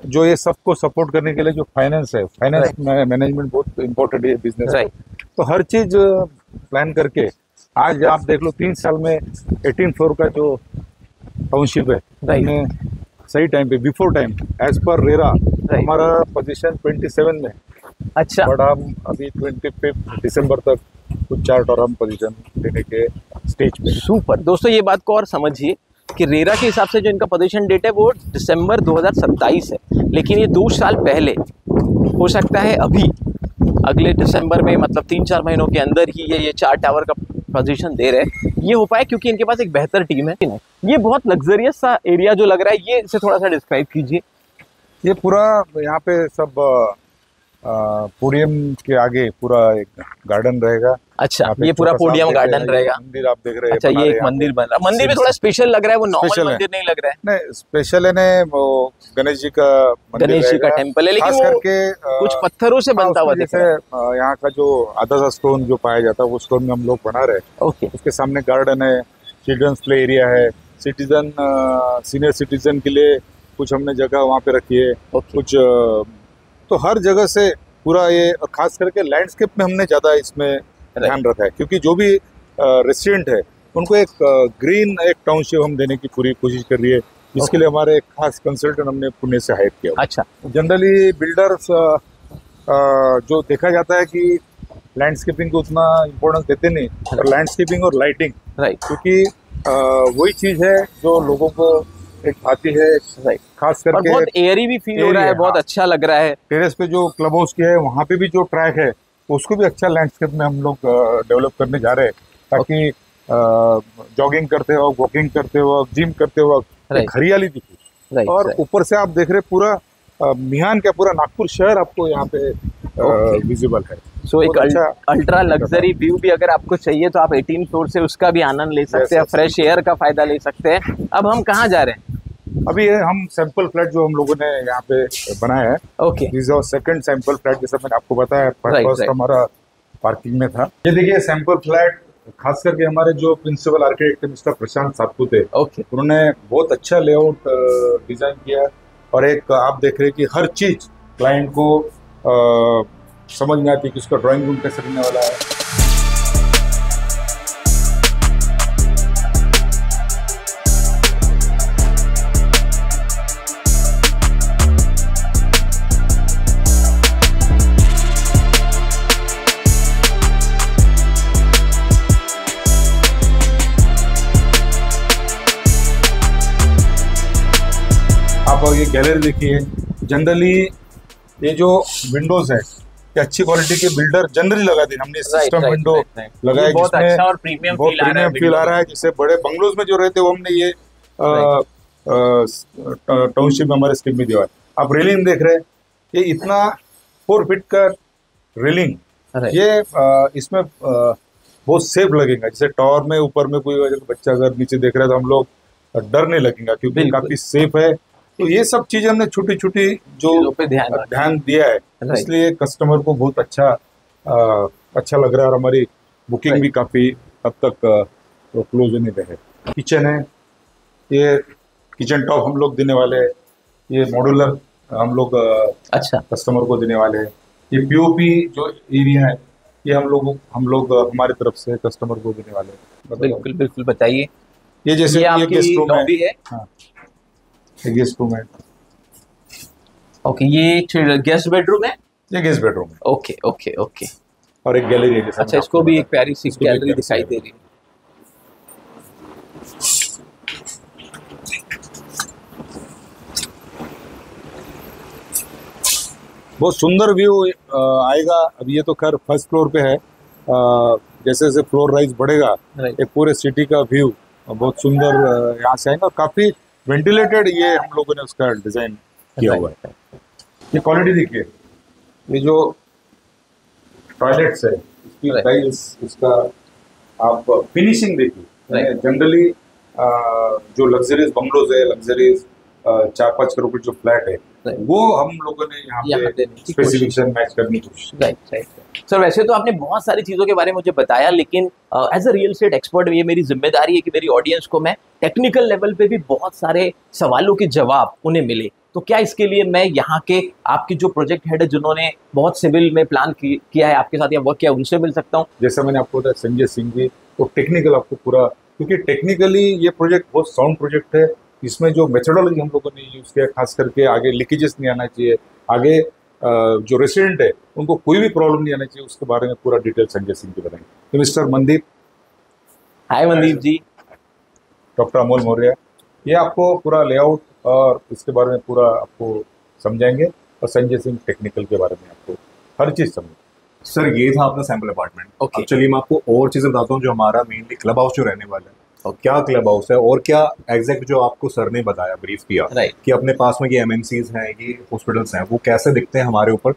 जो ये सबको सपोर्ट करने के लिए जो फाइनेंस है, फाइनेंस मैनेजमेंट बहुत इम्पोर्टेंट है बिजनेस। तो हर चीज प्लान करके आज आप देख लो 3 साल में 18 फ्लोर का जो टाउनशिप है, हमने सही टाइम पे बिफोर टाइम एज पर रेरा हमारा पोजीशन 27 में।
अच्छा,
बट हम अभी 25 दिसंबर तक कुछ चार्ट और हम पोजीशन देने के स्टेज पे।
सुपर। दोस्तों ये बात को और समझिए कि रेरा के हिसाब से जो इनका पोजीशन डेट है वो दिसंबर 2027 है, लेकिन ये 2 साल पहले, हो सकता है अभी अगले दिसंबर में, मतलब 3-4 महीनों के अंदर ही ये 4 टावर का पोजीशन दे रहे हैं। ये हो पाए क्योंकि इनके पास एक बेहतर टीम है। ये बहुत लग्जरियस सा एरिया जो लग रहा है, ये इसे थोड़ा सा डिस्क्राइब कीजिए।
ये पूरा यहाँ पे सब पोडियम के आगे पूरा एक गार्डन रहेगा।
अच्छा, ये पूरा पोडियम गार्डन रहेगा।
मंदिर आप देख रहे हैं।
अच्छा, ये एक मंदिर बन रहा है। मंदिर भी थोड़ा स्पेशल लग रहा है, वो नॉर्मल मंदिर नहीं लग रहा है।
नहीं, स्पेशल है वो गणेश जी का मंदिर,
गणेश जी का टेम्पल है, लेकिन
खास
वो
करके
कुछ पत्थरों से बनता हुआ दिख रहा है।
यहाँ का जो आधा सा स्टोन जो पाया जाता है वो स्टोन में हम लोग बना रहे हैं।
ओके।
उसके सामने गार्डन है, चिल्ड्रंस प्ले एरिया है, सिटीजन सीनियर सिटीजन के लिए कुछ हमने जगह वहाँ पे रखी है। कुछ तो हर जगह से पूरा ये, और खास करके लैंडस्केप में हमने ज़्यादा इसमें ध्यान रखा है, क्योंकि जो भी रेसिडेंट है उनको एक ग्रीन एक टाउनशिप हम देने की पूरी कोशिश कर रही है। इसके लिए हमारे एक खास कंसल्टेंट हमने पुणे से हायर किया।
अच्छा।
जनरली बिल्डर्स जो देखा जाता है कि लैंडस्केपिंग को उतना इम्पोर्टेंस देते नहीं, और लैंडस्केपिंग और लाइटिंग, क्योंकि वही चीज़ है जो लोगों को एक आती है, खास करके
बहुत एयरी भी फील हो रहा है, बहुत अच्छा लग रहा है।
टेरेस पे जो क्लब हाउस की है वहाँ पे भी जो ट्रैक है उसको भी अच्छा लैंडस्केप में हम लोग डेवलप करने जा रहे हैं, ताकि जॉगिंग करते वक्त, वॉकिंग करते वक्त, जिम करते वक्त हरियाली दिखे। और ऊपर से आप देख रहे पूरा मिहान क्या पूरा नागपुर शहर आपको यहाँ पे विजिबल है।
सो एक अल्ट्रा लग्जरी व्यू भी अगर आपको चाहिए तो आप 18 फ्लोर से उसका भी आनंद ले सकते हैं, फ्रेश एयर का फायदा ले सकते हैं। अब हम कहाँ जा रहे हैं?
अभी हम सैंपल फ्लैट जो हम लोगों ने यहाँ पे बनाया है।
Okay.
This is second sample flat, जैसा मैंने आपको बताया। फर्स्ट हमारा पार्किंग में था। ये देखिए सैंपल फ्लैट, खास करके हमारे जो प्रिंसिपल आर्किटेक्ट मिस्टर प्रशांत सातपुते, उन्होंने बहुत अच्छा लेआउट डिजाइन किया, और एक आप देख रहे हैं कि हर चीज क्लाइंट को समझ में आती है कि उसका ड्राइंग रूम कैसे बनने वाला है। आप ये गैलरी देखिए, जनरली ये जो विंडोज है ये अच्छी क्वालिटी के बिल्डर जनरली लगाते हैं। हमने सिस्टम विंडो लगाया
बहुत अच्छा और प्रीमियम
फील आ रहा है, जिससे बड़े बंगलोज में जो रहते हैं वो हमने ये टाउनशिप में हमारे स्कीम में दिया है। आप रेलिंग देख रहे हैं, ये इतना 4 फीट का रेलिंग, ये इसमें बहुत सेफ लगेगा। जैसे टावर में ऊपर में कोई बच्चा अगर नीचे देख रहा है तो हम लोग डर नहीं लगेगा, क्योंकि काफी सेफ है। तो ये सब चीजें हमने छोटी छोटी जो पे ध्यान दिया है, इसलिए कस्टमर को बहुत अच्छा लग रहा है, और हमारी बुकिंग भी काफी हद तक क्लोज होने पे है। किचन है, ये किचन टॉप हम लोग देने वाले हैं, ये मॉड्यूलर हम लोग अच्छा कस्टमर को देने वाले हैं। ये पीओपी जो एरिया है ये हम लोग हमारी तरफ से कस्टमर को देने वाले हैं।
बिल्कुल बिल्कुल, बताइए।
ये जैसे
ये गेस्ट रूम है।
हाँ, गेस्ट रूम है।
ओके, ये गेस्ट बेडरूम है।
ये गेस्ट बेडरूम है।
Okay okay okay.
और एक गैलरी है।
अच्छा, इसको भी एक प्यारी सी गैलरी दिखाई दे रही है।
बहुत सुंदर व्यू आएगा। अब ये तो खैर फर्स्ट फ्लोर पे है, जैसे जैसे फ्लोर राइज बढ़ेगा एक पूरे सिटी का व्यू बहुत सुंदर यहाँ से आएगा, और काफी वेंटिलेटेड ये हम लोगों ने उसका डिजाइन किया हुआ है। ये क्वालिटी देखिए, ये जो टॉयलेट्स है इसकी टाइल्स, इसका आप फिनिशिंग देखिए। जनरली जो लग्जरियस बंगलोज है, लग्जरियस 4-5 करोड़ जो फ्लैट है, वो हम लोगों ने यहाँ पे स्पेसिफिकेशन मैच करने की कोशिश।
राइट। सर, वैसे तो आपने बहुत सारी चीज़ों के बारे में मुझे बताया, लेकिन as a real estate expert ये मेरी जिम्मेदारी है कि मेरी ऑडियंस को मैं टेक्निकल लेवल पे भी बहुत सारे सवालों के जवाब उन्हें मिले। तो क्या इसके लिए मैं यहाँ के आपके जो प्रोजेक्ट हेड है जिन्होंने बहुत सिविल में प्लान किया है आपके साथ या वर्क किया, उनसे मिल सकता हूँ?
जैसा मैंने आपको बताया संजय सिंह जी, तो टेक्निकल आपको पूरा, क्योंकि टेक्निकली ये प्रोजेक्ट बहुत साउंड प्रोजेक्ट है। इसमें जो मेथोडोलॉजी हम लोगों ने यूज किया, खास करके आगे लीकेजेस नहीं आना चाहिए, आगे जो रेसिडेंट है उनको कोई भी प्रॉब्लम नहीं आना चाहिए, उसके बारे में पूरा डिटेल संजय सिंह जी बनाएंगे। तो मिस्टर मनदीप,
हाय मनदीप जी।
डॉक्टर अमोल मौर्य, ये आपको पूरा लेआउट और इसके बारे में पूरा आपको समझाएंगे, और संजय सिंह टेक्निकल के बारे में आपको हर चीज समझेंगे।
सर ये था अपना सैंपल अपार्टमेंट।
Okay.
अब चलिए मैं आपको और चीजें बताता हूँ जो हमारा मेनली क्लब हाउस जो रहने वाला है, और क्या क्लब हाउस है और क्या एग्जैक्ट जो आपको सर ने बताया, ब्रीफ किया
Right.
कि अपने पास में ये एमएनसीज हैं, ये हॉस्पिटल्स हैं, वो कैसे दिखते हैं हमारे ऊपर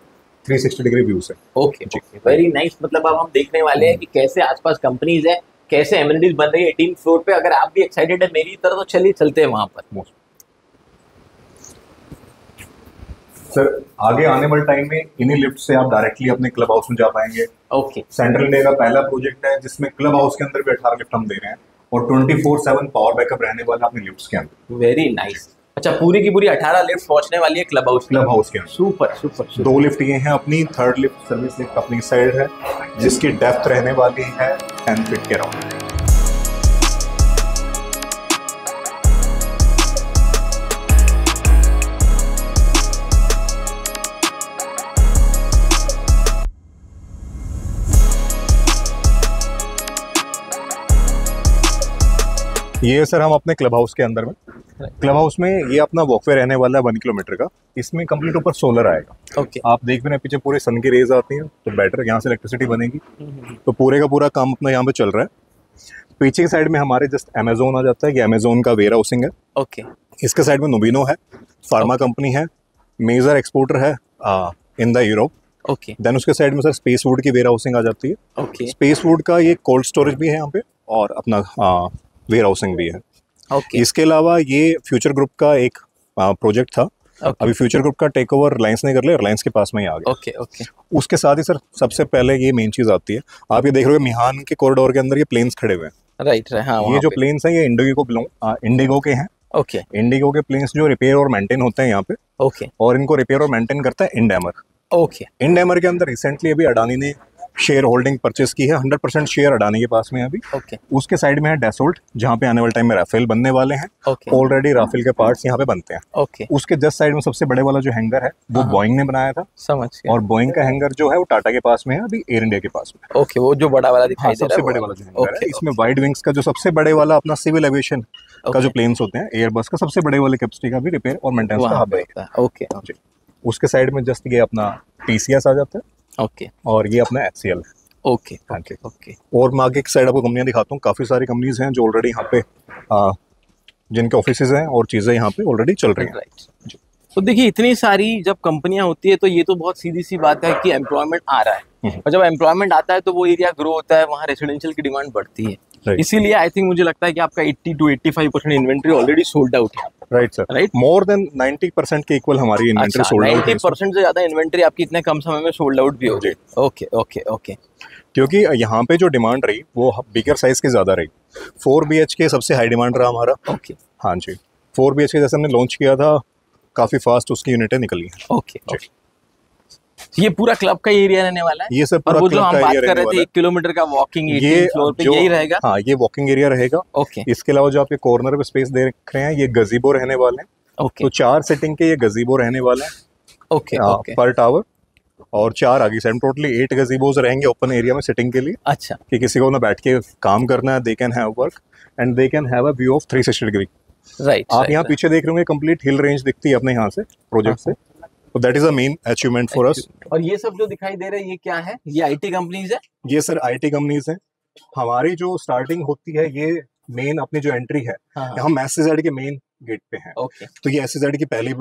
360 डिग्री व्यू से।
Okay, very nice. मतलब अब हम देखने वाले हैं कि कैसे आसपास कंपनीज है, कैसे एमिनिटीज बन रही है 18 फ्लोर पे। अगर आप भी एक्साइटेड है मेरी तरह तो चलिए चलते हैं वहां पर।
सर आगे आने वाले टाइम में इन्हीं लिफ्ट से आप डायरेक्टली अपने क्लब हाउस में जा पाएंगे।
ओके,
सेंट्रल इंडिया का पहला प्रोजेक्ट है जिसमें क्लब हाउस के अंदर भी 18 लिफ्ट हम दे रहे हैं, और 24/7 पावर बैकअप रहने वाला अपने लिफ्ट्स के अंदर।
Very nice. अच्छा, पूरी की पूरी 18 लिफ्ट पहुंचने वाली है क्लब हाउस
के अंदर।
Super super.
2 लिफ्ट ये हैं अपनी, थर्ड लिफ्ट सर्विस लिफ्ट अपनी साइड है जिसकी डेप्थ रहने वाली है 10 फीट के अराउंड। ये सर हम अपने क्लब हाउस के अंदर में, क्लब हाउस में ये अपना वॉकवे रहने वाला है 1 किलोमीटर का। इसमें कंप्लीट ऊपर सोलर आएगा।
ओके,
आप देख भी रहे हैं पीछे पूरे सन की रेज आती हैं, तो बैटर यहाँ से इलेक्ट्रिसिटी बनेगी। तो पूरे का पूरा काम अपना यहाँ पे चल रहा है। पीछे की साइड में हमारे जस्ट अमेजोन आ जाता है, ये अमेजोन का वेयर हाउसिंग है।
ओके,
इसके साइड में नोबिनो है, फार्मा कंपनी है, मेजर एक्सपोर्टर है in the Europe.
Okay,
then उसके साइड में सर स्पेस वुड की वेयर हाउसिंग आ जाती है।
ओके,
स्पेस वुड का ये कोल्ड स्टोरेज भी है यहाँ पे, और अपना वेयर हाउसिंग भी है।
ओके,
इसके अलावा ये फ्यूचर ग्रुप का एक प्रोजेक्ट था। अभी फ्यूचर ग्रुप का टेक ओवर रिलायंस ने कर लिया, रिलायंस के पास में ही आ गया।
ओके, ओके,
उसके साथ ही सर सबसे पहले ये मेन चीज आती है, आप ये देख रहे हो मिहान के कॉरिडोर के अंदर ये प्लेन्स खड़े हुए हैं।
राइट, हाँ,
ये जो प्लेन्स हैं ये इंडिगो के हैं।
ओके,
इंडिगो के प्लेन्स जो रिपेयर और मेंटेन होते हैं यहाँ पे,
ओके,
और इनको रिपेयर और मेंटेन करता है इंडेमर।
ओके,
इंडेमर के अंदर रिसेंटली अभी अडानी ने शेयर होल्डिंग परचेस की है, 100% शेयर अडानी के पास में है अभी।
ओके,
उसके साइड में है डेसोल्ट, जहाँ पे आने वाले टाइम में राफेल बनने वाले हैं।
ओके,
ऑलरेडी राफेल के पार्ट्स यहाँ पे बनते हैं।
ओके,
उसके जस्ट साइड में सबसे बड़े वाला जो हैंगर है वो बोइंग ने बनाया था,
समझ गया।
और बोइंग का हैंगर जो है वो टाटा के पास में है, अभी एयर इंडिया के पास में।
ओके, वो जो बड़ा वाला दिखाई दे रहा है,
सबसे बड़े वाला जो हैंगर है,
ओके,
इसमें वाइड विंग्स का जो सबसे बड़े वाला अपना सिविल एविएशन का जो प्लेन्स होते हैं, एयरबस का सबसे बड़े वाले कैपेसिटी का भी रिपेयर और मेंटेनेंस का हब है।
ओके,
उसके साइड में जस्ट ये अपना टीसीएस आ जाता है,
ओके,
और ये अपना एचसीएल है।
ओके,
हाँ जी।
ओके,
और मैं आगे की साइड आपको कंपनियां दिखाता हूँ, काफ़ी सारी कंपनीज हैं जो ऑलरेडी यहाँ पे जिनके ऑफिसेज हैं और चीज़ें यहाँ पे ऑलरेडी चल रही हैं।
राइट। तो देखिए, इतनी सारी जब कंपनियां होती है तो ये तो बहुत सीधी सी बात है कि एम्प्लॉयमेंट आ रहा है, और जब एम्प्लॉयमेंट आता है तो वो एरिया ग्रो होता है, वहाँ रेसिडेंशियल की डिमांड बढ़ती है। इसीलिए आई थिंक मुझे लगता है कि आपका 80 to 85% inventory already sold out है।
Right sir,
right,
more than 90% के इक्वल हमारी इन्वेंट्री सोल्ड आउट है।
90% से ज्यादा इन्वेंट्री आपकी इतने कम समय में सोल्ड आउट भी हो गई। Okay, okay, okay.
क्योंकि यहाँ पे जो डिमांड रही वो बिगर साइज की ज्यादा रही। 4 BHK सबसे हाई डिमांड रहा हमारा।
ओके,
हाँ जी, 4 BHK जैसे हमने लॉन्च किया था, काफी फास्ट उसकी यूनिटें निकली हैं।
Okay, okay. ये पूरा क्लब का एरिया रहने वाला है।
ये सब
और
पूरा
वो जो
क्लब
हम
का
बात
एरिया
कर रहे
रहने
थे
वाला
1 किलोमीटर का वॉकिंग
है।
18 फ्लोर पे, यही रहेगा।
हाँ, ये वॉकिंग एरिया रहेगा।
ओके,
इसके अलावा जो आप ये कॉर्नर पे स्पेस देख रहे हैं, ये गजीबो रहने वाले हैं।
ओके,
तो 4 सिटिंग के ये गजीबो रहने वाले हैं।
ओके, ओके,
पर टावर, और 4 आगे साइड, टोटली 8 गजीबोज रहेंगे ओपन एरिया में सिटिंग के लिए।
अच्छा,
कि किसी को ना बैठ के काम करना है, they can have work and they can have a view of 360 degree.
Right.
आप यहाँ पीछे देख रहे होंगे, कंप्लीट हिल रेंज दिखती है अपने यहाँ से प्रोजेक्ट से। तो that is a main achievement for us.
और ये सब जो दिखाई दे रहा है, ये क्या है? ये आईटी कंपनीज है?
ये सर आईटी कंपनीज हैं। हमारी जो स्टार्टिंग होती है, ये मेन अपनी जो एंट्री है, हम एससीजेड के मेन गेट पे हैं।
ओके,
तो ये एससीजेड की पहली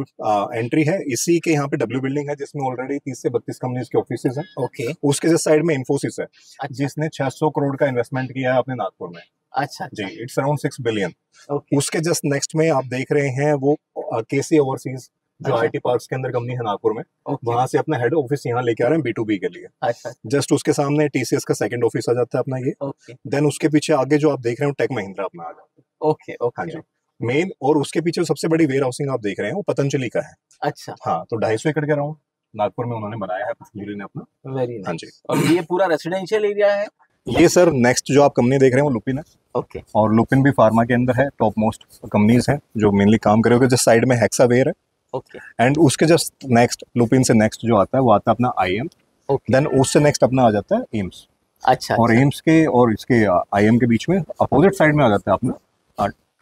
एंट्री है। इसी के यहाँ पे डब्ल्यू बिल्डिंग है, जिसमें ऑलरेडी 30 से 32 कंपनीज के ऑफिसेज हैं।
ओके,
उसके जस्ट साइड में इन्फोसिस है,
अच्छा,
जिसने 600 करोड़ का इन्वेस्टमेंट किया है अपने नागपुर में।
अच्छा
जी, इट्स अराउंड 6 बिलियन।
ओके,
उसके जस्ट नेक्स्ट में आप देख रहे हैं वो केसी ओवरसीज, जो
अच्छा,
आईटी पार्क्स के अंदर कंपनी है नागपुर में,
ओके,
वहां से अपना हेड ऑफिस यहाँ लेके आ रहे हैं B2B के लिए।
अच्छा,
जस्ट उसके सामने टीसीएस का सेकंड ऑफिस आ जाता है अपना ये।
ओके,
देन उसके पीछे आगे जो आप देख रहे हो टेक महिंद्रा अपना आ जाता है।
ओके,
हाँ
ओके,
जी। मेन और उसके पीछे सबसे बड़ी वेयर हाउसिंग आप देख रहे हैं वो पतंजलि का है।
अच्छा,
हाँ, तो 250 एकड़ के अराउंड नागपुर में उन्होंने बनाया है पुष्पगिरी ने अपना।
वेरी
हाँ
नाइस।
जी।
और ये पूरा रेसिडेंशियल एरिया है?
ये सर नेक्स्ट जो आप कंपनी देख रहे हैं वो लुपिन है।
ओके,
और लुपिन भी फार्मा के अंदर है, टॉप मोस्ट कंपनीज हैं जो मेनली काम कर रहे हो। जस्ट साइड में हेक्सावेयर है
ओके,
एंड उसके जस्ट नेक्स्ट लुपिन से नेक्स्ट जो आता है वो आता है अपना IM।
ओके।
देन उससे नेक्स्ट अपना आ जाता है एम्स।
अच्छा,
और
अच्छा।
एम्स के और इसके IM के बीच में अपोजिट साइड में आ जाता है अपना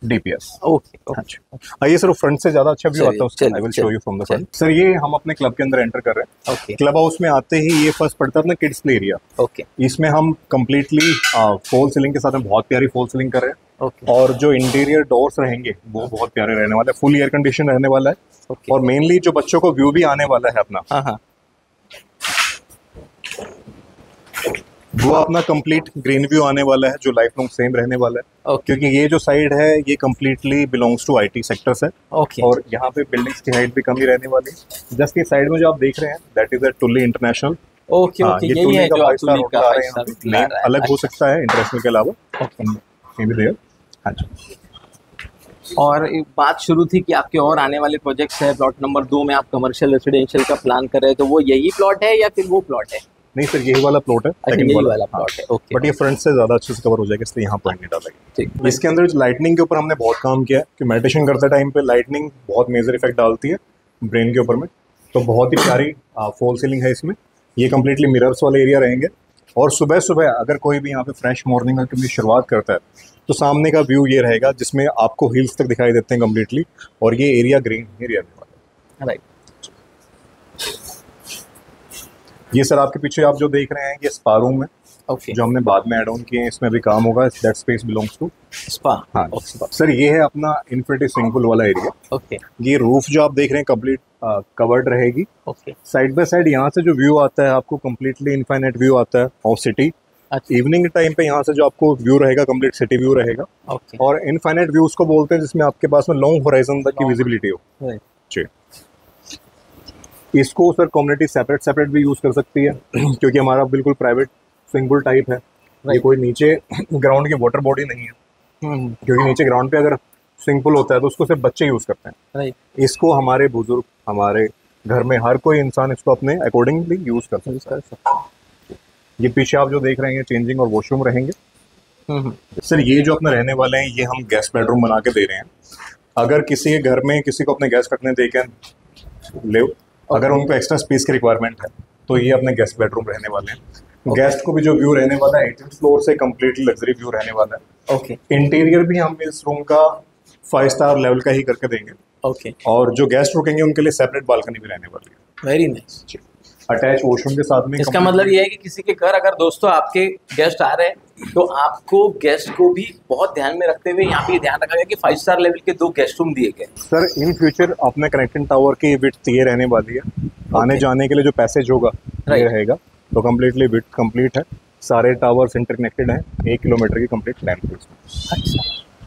DPS।
ओके,
हाँ जी। आइए सर, फ्रंट से ज्यादा अच्छा व्यू आता है उसका।
चलिए,
आई विल
चलिए,
show you from the front. Sir ये हम अपने क्लब के अंदर एंटर कर रहे हैं।
ओके,
क्लब हाउस में आते ही ये फर्स्ट पड़ता है अपना किड्स प्ले एरिया।
ओके,
इसमें हम कंप्लीटली फॉल सीलिंग के साथ में बहुत प्यारी फॉल सीलिंग कर रहे हैं।
ओके,
और जो इंटीरियर डोर्स रहेंगे वो बहुत प्यारे रहने वाले हैं, फुल एयर कंडीशन रहने वाला है।
ओके।
और मेनली जो बच्चों को व्यू भी आने वाला है अपना,
हाँ, हाँ।
वो अपना कंप्लीट ग्रीन व्यू आने वाला है जो लाइफ लॉन्ग सेम रहने वाला है।
ओके,
क्योंकि ये जो साइड है ये completely belongs to IT sectors है।
ओके,
और यहाँ पे बिल्डिंग्स की हाइट भी कम ही रहने वाली है। जस्ट ये साइड में जो आप देख रहे हैं that is a Tulli International.
Okay,
हाँ,
ओके।
ये
यही
टुल्ली
है
का
जो
5
आप
स्टार
टुलिप
होटल
का
आ
5
रहे हैं
स्टार
यहाँ पे।
होटल आ
नेम
रहा है।
अलग हो
अच्छा।
सकता है इंटरनेशनल के अलावा।
ओके।
May be there. हाँ जी।
और एक बात शुरू थी कि आपके और आने वाले प्रोजेक्ट्स है। प्लॉट नंबर 2 में आप कमर्शियल रेसिडेंशियल का प्लान कर रहे हैं, तो वो यही प्लॉट है या फिर वो प्लॉट है?
नहीं सर, यही वाला प्लॉट है।
अच्छा,
second
यही वाला प्लॉट है। ओके,
बट ये फ्रंट से ज्यादा अच्छे से कवर हो जाएगा, इसलिए यहाँ पॉइंट नहीं डालेंगे।
ठीक।
इसके अंदर लाइटनिंग के ऊपर हमने बहुत काम किया है कि मेडिटेशन करते टाइम पे लाइटनिंग बहुत मेजर इफेक्ट डालती है ब्रेन के ऊपर में। तो बहुत ही प्यारी फॉल सीलिंग है इसमें। ये कम्प्लीटली मिरर्स वाले एरिया रहेंगे। और सुबह सुबह अगर कोई भी यहाँ पे फ्रेश मॉर्निंग में कभी शुरुआत करता है तो सामने का व्यू ये रहेगा जिसमें आपको हिल्स तक दिखाई देते हैं कम्प्लीटली। और ये एरिया ग्रीन एरिया में वाला है।
राइट।
ये सर आपके पीछे आप जो देख रहे हैं ये स्पा रूम है
ओके,
जो हमने बाद में ऐड ऑन किए हैं। इसमें भी काम होगा। That space belongs to
spa.
हाँ सर, ये है अपना इन्फिनिटी स्विमिंग पूल वाला एरिया।
ओके,
ये रूफ जो आप देख रहे हैं कंप्लीट कवर्ड रहेगी।
ओके।
साइड बाय साइड यहाँ से जो व्यू आता है आपको कंप्लीटली इनफाइनाइट व्यू आता है ऑफ सिटी।
अच्छा,
इवनिंग के टाइम पे यहाँ से जो आपको व्यू रहेगा कंप्लीट सिटी व्यू रहेगा।
ओके।
और इनफाइनाइट व्यू उसको बोलते हैं जिसमें आपके पास में लॉन्ग होराइजन तक की
Long-
विजिबिलिटी हो।
राइट।
जी। इसको सर कम्युनिटी सेपरेट भी यूज कर सकती है क्योंकि हमारा बिल्कुल प्राइवेट स्विमिंग पूल टाइप है। ये
Right.
कोई नीचे ग्राउंड की वाटर बॉडी नहीं है। क्योंकि नीचे ग्राउंड पे अगर स्विमिंग पूल होता है तो उसको सिर्फ बच्चे यूज करते हैं।
राइट।
इसको हमारे बुजुर्ग, हमारे घर में हर कोई इंसान इसको अपने अकॉर्डिंगली यूज कर सकता है। ये पीछे आप जो देख रहे हैं चेंजिंग और वॉशरूम रहेंगे। सर ये जो अपने रहने वाले हैं ये हम गेस्ट बेडरूम बना के दे रहे हैं। अगर किसी के घर में किसी को अपने गेस्ट रखने दे के ले, अगर उनको एक्स्ट्रा स्पेस की रिक्वायरमेंट है तो ये अपने गेस्ट बेडरूम रहने वाले हैं। गेस्ट को भी जो व्यू रहने वाला है 18th फ्लोर से कंप्लीटली लग्जरी व्यू रहने वाला है।
ओके,
इंटीरियर भी हम इस रूम का 5 स्टार लेवल का ही करके देंगे।
ओके।
और जो गेस्ट रुकेंगे उनके लिए सेपरेट बालकनी भी रहने वाली है।
Very nice.
अटैच वॉशरूम के साथ में।
इसका मतलब ये है कि किसी के घर अगर दोस्तों आपके गेस्ट आ रहे हैं तो आपको गेस्ट को भी बहुत ध्यान में रखते हुए यहाँ पे ध्यान रखा गया कि 5 स्टार लेवल के 2 गेस्ट रूम दिए गए।
सर इन फ्यूचर अपने कनेक्टिंग टावर की विड्थ ये रहने वाली है। आने जाने के लिए जो पैसेज होगा ये
Right.
रहेगा। तो कम्प्लीटली विड्थ कंप्लीट है। सारे टावर्स इंटरकनेक्टेड हैं 1 किलोमीटर की कंप्लीट लेंथ है।
अच्छा,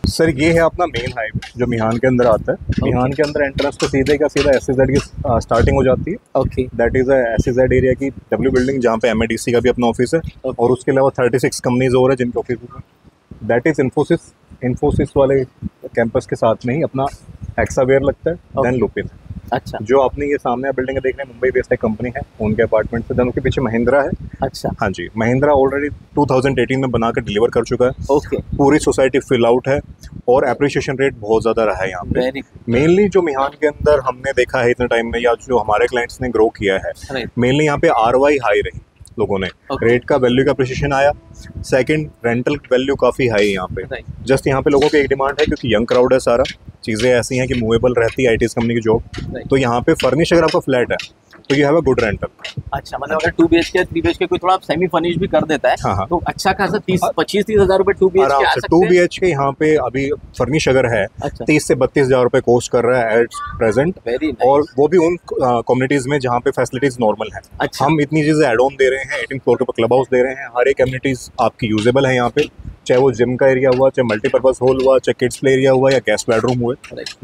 सर ये है अपना मेन हाईवे जो मिहान के अंदर आता है। मिहान के अंदर एंट्रेंस तो सीधे का सीधा SEZ की स्टार्टिंग हो जाती है।
Okay,
that is SEZ area की W बिल्डिंग जहाँ पे MIDC का भी अपना ऑफिस है। और उसके अलावा 36 कंपनीज और है जिनके ऑफिस है। दैट इज इन्फोसिस वाले कैंपस के साथ में ही अपना हेक्सावेयर लगता है। देन लुपिन।
अच्छा,
जो आपने ये सामने बिल्डिंग देख रहे हैं मुंबई बेस्ड एक कंपनी है उनके अपार्टमेंट से। देन उसके पीछे महिंद्रा है।
अच्छा।
हाँ जी, महिंद्रा ऑलरेडी 2018 में बनाकर डिलीवर कर चुका है।
ओके,
पूरी सोसाइटी फिल आउट है और एप्रिसिएशन रेट बहुत ज़्यादा रहा है यहाँ पे।
वेरी
मेनली जो मिहान के अंदर हमने देखा है इतने टाइम में या जो हमारे क्लाइंट्स ने ग्रो किया है
राइट।
मेनली यहाँ पे ROI हाई रही लोगों ने।
Okay.
रेट का वैल्यू का अप्रिसिएशन आया। सेकंड रेंटल वैल्यू काफ़ी हाई है यहाँ पे।
राइट।
जस्ट यहाँ पे लोगों की एक डिमांड है क्योंकि यंग क्राउड है सारा। चीज़ें ऐसी हैं कि मूवेबल रहती है IT कंपनी की जॉब।
Right.
तो यहाँ पे फर्निश अगर आपका फ्लैट है तो you have a good rental.
अच्छा, मतलब अगर 2 BHK 3 BHK कोई थोड़ा सेमी फर्निश भी कर देता है
हाँ, हाँ।
तो अच्छा खासा 25-30 हजार रुपए 2 BHK
आराम
आ
से
सकते
2
हैं।
BHK यहाँ पे अभी फर्निश अगर है
अच्छा,
30 से 32 हज़ार रुपये कॉस्ट कर रहा है एट प्रेजेंट।
वेरी
और वो भी उन कम्युनिटीज में जहाँ पे फैसिलिटीज नॉर्मल है।
अच्छा।
हम इतनी चीजें एड ऑन दे रहे हैं। 18th फ्लोर के ऊपर क्लब हाउस दे रहे हैं। हर एक एमिनिटीज आपकी यूजेबल है यहाँ पे। चाहे वो जिम का एरिया हुआ, चाहे मल्टीपर्पज हॉल हुआ, चाहे किड्स प्ले एरिया हुआ, या गेस्ट बेडरूम हुए,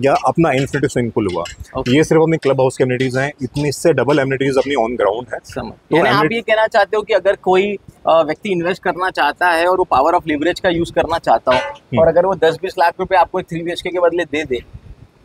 या अपना इन्फिनिटी स्विमिंग पूल हुआ। ये सिर्फ अपनी क्लब हाउस की एमिनिटीज हैं, इतनी इससे डबल एमिनिटीज अपनी ऑन ग्राउंड है।
तो आप ये कहना चाहते हो कि अगर कोई व्यक्ति इन्वेस्ट करना चाहता है और वो पावर ऑफ लिवरेज का यूज करना चाहता हो, और अगर वो 10-20 लाख रुपए आपको 3 BHK के बदले दे दे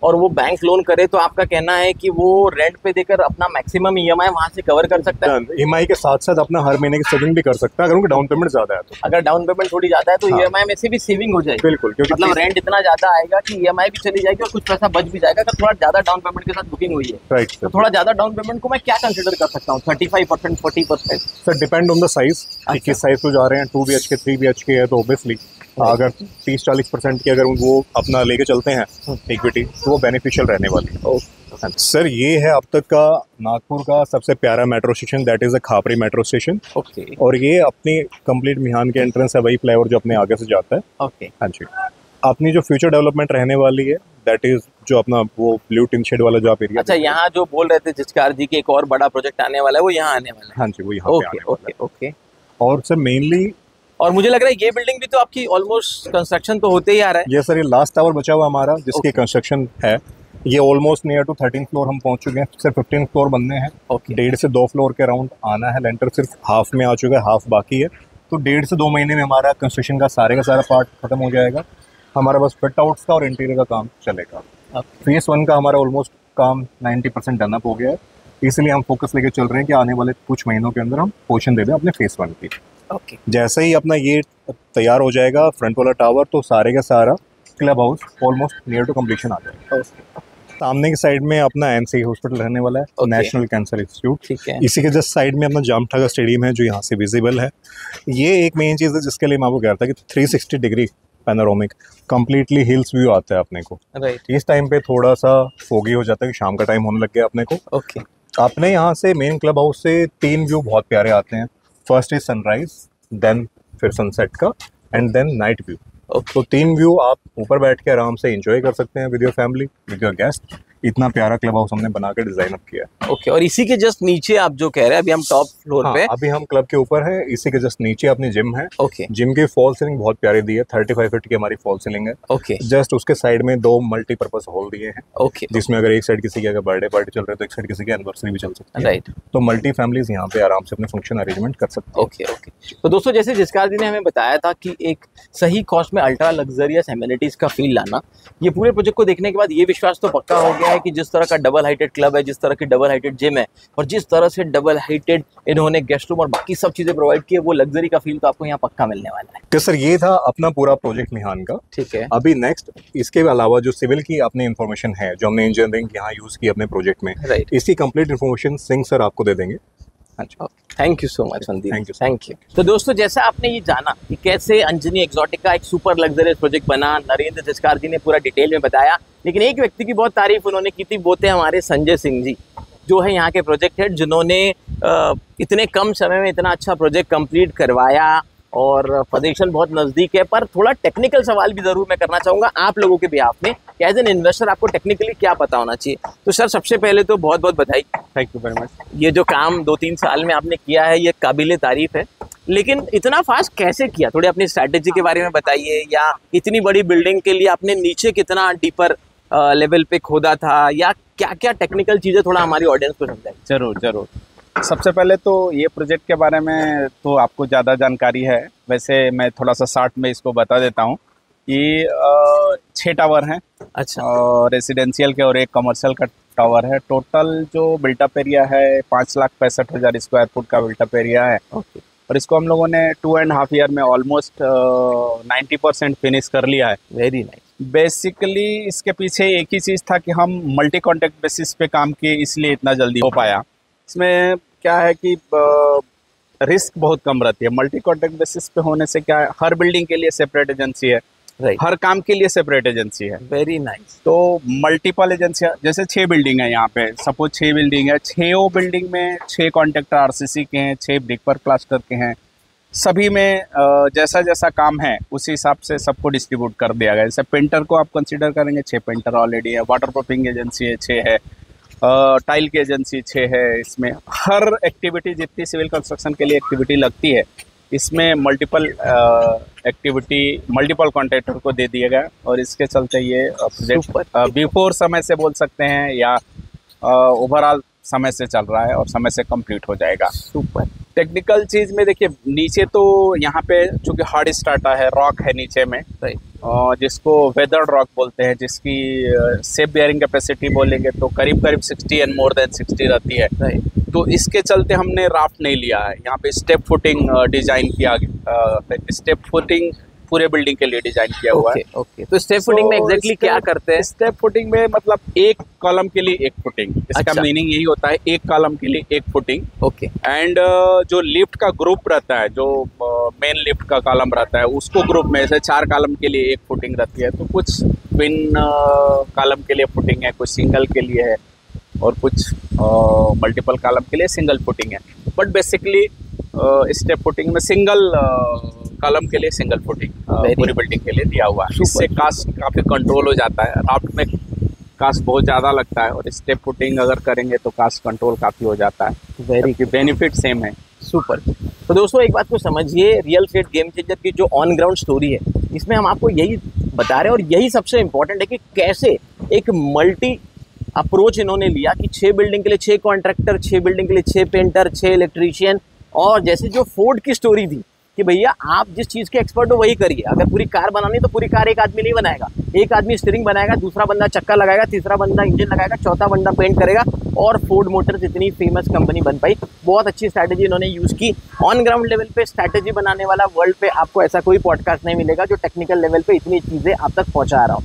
और वो बैंक लोन करे, तो आपका कहना है कि वो रेंट पे देकर अपना मैक्सिमम ईएमआई वहां से कवर कर सकता है?
ईएमआई के साथ साथ अपना हर महीने की सेविंग भी कर सकता है, अगर उनका डाउन पेमेंट ज्यादा है तो।
अगर डाउन पेमेंट थोड़ी ज्यादा है तो
हाँ।
ईएमआई में से भी सेविंग हो जाएगी।
बिल्कुल, क्योंकि
मतलब रेंट इतना ज्यादा आएगा कि ईएमआई भी चली जाएगी और कुछ पैसा बच भी जाएगा। अगर थोड़ा ज्यादा डाउन पेमेंट के साथ बुकिंग हुई है,
राइट,
तो थोड़ा ज्यादा डाउन पेमेंट को मैं क्या कंसिडर कर सकता हूँ? 35%, 40%?
Sir depend on the size, किस साइज को जा रहे हैं। 2 BHK 3 BHK है तो ऑब्वियसली अगर 30-40% की अगर वो अपना लेके चलते हैं इक्विटी, तो वो बेनिफिशियल रहने वाली है। सर ये है अब तक का नागपुर का सबसे प्यारा metro station, that is a Khapri metro station.
Okay,
और ये अपनी कंप्लीट मिहान के एंट्रेंस है, वही फ्लाईओवर जो अपने आगे से जाता है।
ओके,
हाँ जी। अपनी जो फ्यूचर डेवलपमेंट रहने वाली है, दैट इज जो अपना वो ब्लू टिन शेड वाला जो आप एरिया।
अच्छा, यहाँ जो बोल रहे थे जिचकार जी की एक और बड़ा प्रोजेक्ट आने वाला है, वो यहाँ आने वाला है?
हाँ जी, वो यहाँ पे आने वाला है।
ओके।
और सर मेनली,
और मुझे लग रहा है ये बिल्डिंग भी तो आपकी ऑलमोस्ट कंस्ट्रक्शन तो होते ही आ रहा है।
ये सर ये लास्ट टावर बचा हुआ हमारा जिसकी कंस्ट्रक्शन है, ये ऑलमोस्ट नियर टू 13 फ्लोर हम पहुंच चुके हैं। सिर्फ 15 फ्लोर बनने हैं। 1.5 से 2 फ्लोर के अराउंड आना है। लेंटर सिर्फ हाफ में आ चुका है, हाफ बाकी है। तो 1.5 से 2 महीने में हमारा कंस्ट्रक्शन का सारा पार्ट खत्म हो जाएगा। हमारा बस फिट आउट्स का और इंटीरियर का काम चलेगा। फेज 1 का हमारा ऑलमोस्ट काम 90% डन अप हो गया है, इसलिए हम फोकस लेके चल रहे हैं कि आने वाले कुछ महीनों के अंदर हम पोर्शन दे दें अपने फेज 1 की। जैसे ही अपना ये तैयार हो जाएगा फ्रंट वाला टावर, तो सारे का सारा club house almost near to completion आ जाएगा। सामने की साइड में अपना एनसी हॉस्पिटल रहने वाला है, नेशनल कैंसर इंस्टीट्यूट।
ठीक है।
इसी के जस्ट साइड में अपना जामठागा स्टेडियम है जो यहाँ से विजिबल है। ये एक मेन चीज़ है जिसके लिए मैं आपको कह रहा था कि 360 degree panoramic completely hills view आता है अपने को।
राइट।
इस टाइम पे थोड़ा सा फोगी हो जाता है कि शाम का टाइम होने लग गया अपने को।
ओके।
अपने यहाँ से मेन क्लब हाउस से 3 व्यू बहुत प्यारे आते हैं। फर्स्ट इज सनराइज, देन फिर सनसेट का, एंड देन नाइट व्यू। तो 3 व्यू आप ऊपर बैठ के आराम से एंजॉय कर सकते हैं with your family, with your guest. इतना प्यारा क्लब हाउस हमने बना के डिजाइन अप किया है।
ओके। और इसी के जस्ट नीचे आप जो कह रहे हैं, अभी हम टॉप फ्लोर पे,
अभी हम क्लब के ऊपर है। इसी के जस्ट नीचे अपनी जिम है।
ओके।
जिम की फॉल सीलिंग बहुत प्यारी दी है, 35 फीट की हमारी फॉल सीलिंग है।
ओके।
जस्ट उसके साइड में 2 मल्टीपर्पज हॉल दिए हैं।
ओके।
जिसमें अगर एक साइड किसी की अगर बर्थडे पार्टी चल रहा है तो एक साइड किसी की एनिवर्सरी भी चल सकती है।
राइट।
तो मल्टी फैमिलीज यहाँ पे आराम से अपने फंक्शन अरेंजमेंट कर सकते हैं।
ओके। ओके। तो दोस्तों, जैसे जिसकार जी ने हमें बताया था कि एक सही कॉस्ट में अल्ट्रा लग्जरियस एमिनिटीज का फील लाना, ये पूरे प्रोजेक्ट को देखने के बाद ये विश्वास तो पक्का हो गया है कि जिस तरह का डबल हाइटेड क्लब है, जिस तरह की डबल हाइटेड जिम है, और जिस तरह से डबल हाइटेड इन्होंने गेस्ट रूम और बाकी सब चीजें प्रोवाइड की है, वो लग्जरी का फील तो आपको यहाँ पक्का मिलने वाला है।
तो सर ये था अपना पूरा प्रोजेक्ट मिहान का।
ठीक है।
अभी नेक्स्ट इसके अलावा जो सिविल की अपनी इन्फॉर्मेशन है, जो हमने इंजीनियरिंग यहाँ यूज की अपने प्रोजेक्ट में,
राइट,
इसकी कंप्लीट इन्फॉर्मेशन सिंह सर आपको दे देंगे।
Thank you so much Sandeep.
Thank you.
तो दोस्तों, जैसा आपने ये जाना कि कैसे अंजनी एक्सोटिका एक सुपर लग्जरियस प्रोजेक्ट बना, नरेंद्र जिचकार जी ने पूरा डिटेल में बताया। लेकिन एक व्यक्ति की बहुत तारीफ उन्होंने की थी, वो थे हमारे संजय सिंह जी, जो है यहाँ के प्रोजेक्ट हेड, जिन्होंने इतने कम समय में इतना अच्छा प्रोजेक्ट कंप्लीट करवाया। और पोजीशन बहुत नज़दीक है, पर थोड़ा टेक्निकल सवाल भी ज़रूर मैं करना चाहूँगा आप लोगों के बिहाफ में कि एज एन इन्वेस्टर आपको टेक्निकली क्या पता होना चाहिए। तो सर, सबसे पहले तो बहुत बहुत बधाई।
Thank you very much.
ये जो काम 2-3 साल में आपने किया है, ये काबिले तारीफ है। लेकिन इतना फास्ट कैसे किया? थोड़ी अपनी स्ट्रैटेजी के बारे में बताइए, या इतनी बड़ी बिल्डिंग के लिए आपने नीचे कितना डीपर लेवल पे खोदा था, या क्या क्या टेक्निकल चीज़ें थोड़ा हमारी ऑडियंस को समझाइए।
जरूर जरूर। सबसे पहले तो ये प्रोजेक्ट के बारे में तो आपको ज़्यादा जानकारी है, वैसे मैं थोड़ा सा शॉर्ट में इसको बता देता हूँ। ये 6 टावर हैं। अच्छा। और रेसिडेंशियल के और एक कमर्शियल का टावर है। टोटल जो बिल्टअप एरिया है 5,65,000 स्क्वायर फुट का बिल्टअप एरिया है। ओके। और इसको हम लोगों ने 2.5 ईयर में ऑलमोस्ट 90% फिनिश कर लिया है। Very nice. बेसिकली इसके पीछे एक ही चीज़ था कि हम मल्टी कॉन्ट्रैक्ट बेसिस पे काम किए, इसलिए इतना जल्दी हो पाया। इसमें क्या है कि रिस्क बहुत कम रहती है। मल्टी कॉन्ट्रैक्ट बेसिस पे होने से क्या है, हर बिल्डिंग के लिए सेपरेट एजेंसी है, हर काम के लिए सेपरेट एजेंसी है। Very nice. तो मल्टीपल एजेंसियाँ, जैसे 6 बिल्डिंग है यहाँ पे, सपोज 6 बिल्डिंग है, 6 बिल्डिंग में 6 कॉन्ट्रैक्टर आरसीसी के हैं, 6 ब्रिक वर्क क्लस्टर के हैं। सभी में जैसा जैसा काम है उसी हिसाब से सबको डिस्ट्रीब्यूट कर दिया गया। जैसे पेंटर को आप कंसिडर करेंगे, 6 पेंटर ऑलरेडी है। वाटर प्रूफिंग एजेंसी है, 6 है। टाइल की एजेंसी 6 है। इसमें हर एक्टिविटी, जितनी सिविल कंस्ट्रक्शन के लिए एक्टिविटी लगती है, इसमें मल्टीपल एक्टिविटी मल्टीपल कॉन्ट्रैक्टर को दे दिया गया और इसके चलते ये प्रोजेक्ट बिफोर समय से बोल सकते हैं या ओवरऑल समय से चल रहा है और समय से कंप्लीट हो जाएगा।
सुपर।
टेक्निकल चीज में देखिए, नीचे तो यहाँ पे चूंकि हार्ड स्टार्टा है, रॉक है नीचे में, जिसको वेदर्ड रॉक बोलते हैं, जिसकी सेफ बेयरिंग कैपेसिटी बोलेंगे तो करीब करीब 60 एंड मोर देन 60 रहती है। तो इसके चलते हमने राफ्ट नहीं लिया है, यहाँ पे स्टेप फुटिंग डिजाइन किया, स्टेप फुटिंग पूरे बिल्डिंग के लिए डिजाइन किया हुआ है।
ओके। तो स्टेप फुटिंग में एग्जैक्टली क्या करते हैं?
स्टेप फुटिंग में मतलब एक कॉलम के लिए एक फुटिंग, इसका मीनिंग यही होता है, एक कॉलम के लिए एक फुटिंग।
ओके।
एंड जो लिफ्ट का ग्रुप रहता है, जो मेन लिफ्ट का कॉलम रहता है, उसको ग्रुप में से 4 कॉलम के लिए एक फुटिंग रहती है। तो कुछ ट्विन कॉलम के लिए फुटिंग है, कुछ सिंगल के लिए है और कुछ मल्टीपल कॉलम के लिए सिंगल फुटिंग है। बट बेसिकली स्टेप फुटिंग में सिंगल कॉलम के लिए सिंगल फुटिंग पूरी बिल्डिंग के लिए दिया हुआ है। इससे कास्ट काफ़ी कंट्रोल हो जाता है। राफ्ट में कास्ट बहुत ज़्यादा लगता है और स्टेप फुटिंग अगर करेंगे तो कास्ट कंट्रोल काफ़ी हो जाता है।
वेरी
बेनिफिट सेम है।
सुपर। तो दोस्तों एक बात को समझिए, रियल एस्टेट गेम चेंजर की जो ऑन ग्राउंड स्टोरी है, इसमें हम आपको यही बता रहे हैं और यही सबसे इम्पोर्टेंट है कि कैसे एक मल्टी अप्रोच इन्होंने लिया कि 6 बिल्डिंग के लिए 6 कॉन्ट्रैक्टर, 6 बिल्डिंग के लिए 6 पेंटर, 6 इलेक्ट्रीशियन। और जैसे जो फोर्ड की स्टोरी थी कि भैया आप जिस चीज़ के एक्सपर्ट हो वही करिए। अगर पूरी कार बनानी तो पूरी कार एक आदमी नहीं बनाएगा, एक आदमी स्टीयरिंग बनाएगा, दूसरा बंदा चक्का लगाएगा, तीसरा बंदा इंजन लगाएगा, चौथा बंदा पेंट करेगा। और फोर्ड मोटर्स इतनी फेमस कंपनी बन पाई। बहुत अच्छी स्ट्रैटेजी इन्होंने यूज़ की। ऑन ग्राउंड लेवल पे स्ट्रैटेजी बनाने वाला वर्ल्ड पे आपको ऐसा कोई पॉडकास्ट नहीं मिलेगा जो टेक्निकल लेवल पे इतनी चीज़ें आप तक पहुँचा रहा हो।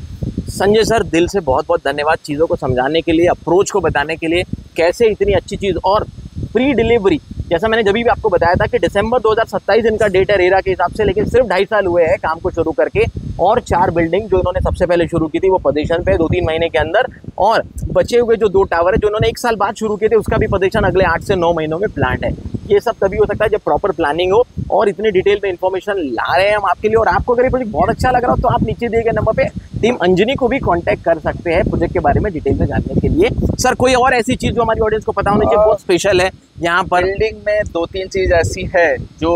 संजय सर, दिल से बहुत बहुत धन्यवाद चीज़ों को समझाने के लिए, अप्रोच को बताने के लिए, कैसे इतनी अच्छी चीज़। और प्री डिलीवरी, जैसा मैंने जब भी आपको बताया था कि दिसंबर 2027 इनका डेट है रेरा के हिसाब से, लेकिन सिर्फ 2.5 साल हुए हैं काम को शुरू करके। और 4 बिल्डिंग जो इन्होंने सबसे पहले शुरू की थी वो पोजीशन पे 2-3 महीने के अंदर, और बचे हुए जो 2 टावर है जो इन्होंने 1 साल बाद शुरू किए थे उसका भी पोजीशन अगले 8 से 9 महीनों में प्लान है। ये सब तभी हो सकता है जब प्रॉपर प्लानिंग हो। और इतनी डिटेल में इन्फॉर्मेशन ला रहे हैं हम आपके लिए। और आपको अगर ये प्रोजेक्ट बहुत अच्छा लग रहा हो तो आप नीचे दिए गए नंबर पे टीम अंजनी को भी कांटेक्ट कर सकते हैं प्रोजेक्ट के बारे में डिटेल में जानने के लिए। सर, कोई और ऐसी चीज़ जो हमारी ऑडियंस को पता होनी चाहिए बहुत स्पेशल है यहाँ पर?
बिल्डिंग में 2-3 चीज़ ऐसी है जो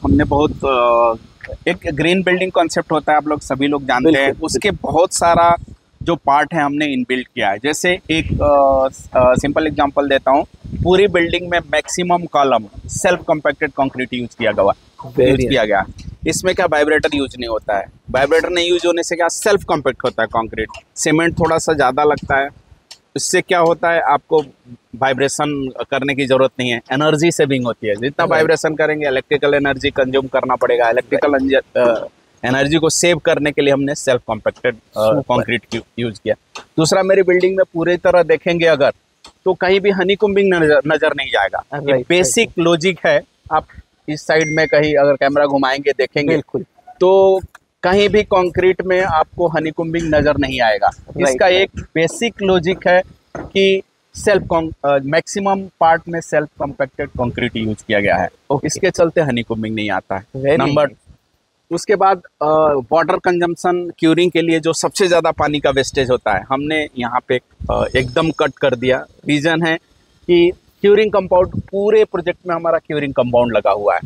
हमने बहुत, एक ग्रीन बिल्डिंग कॉन्सेप्ट होता है, आप लोग सभी लोग जानते हैं, उसके बहुत सारा जो पार्ट है हमने इनबिल्ट किया है। जैसे एक सिंपल एग्जांपल देता हूँ, पूरी बिल्डिंग में maximum column self compacted concrete use किया गया। इसमें क्या वाइब्रेटर यूज नहीं होता है। वाइब्रेटर नहीं यूज होने से क्या सेल्फ कॉम्पैक्ट होता है कंक्रीट। सीमेंट थोड़ा सा ज़्यादा लगता है, इससे क्या होता है आपको वाइब्रेशन करने की जरूरत नहीं है, एनर्जी सेविंग होती है। जितना वाइब्रेशन करेंगे इलेक्ट्रिकल एनर्जी कंज्यूम करना पड़ेगा। इलेक्ट्रिकल एनर्जी को सेव करने के लिए हमने सेल्फ कॉम्पैक्टेड कंक्रीट यूज किया। दूसरा, मेरी बिल्डिंग में पूरी तरह देखेंगे अगर तो कहीं भी हनीकॉम्बिंग नजर नहीं जाएगा। बेसिक लॉजिक है। आप इस साइड में कहीं अगर कैमरा घुमाएंगे देखेंगे तो कहीं भी कंक्रीट में आपको हनीकॉम्बिंग नजर नहीं आएगा। इसका एक बेसिक लॉजिक है कि मैक्सिमम पार्ट में सेल्फ कॉम्पैक्टेड कंक्रीट यूज किया गया है। इसके चलते हनीकॉम्बिंग नहीं आता है। नंबर, उसके बाद वाटर कंजम्पशन, क्यूरिंग के लिए जो सबसे ज़्यादा पानी का वेस्टेज होता है हमने यहाँ पे एकदम कट कर दिया। रीज़न है कि क्यूरिंग कंपाउंड, पूरे प्रोजेक्ट में हमारा क्यूरिंग कंपाउंड लगा हुआ है।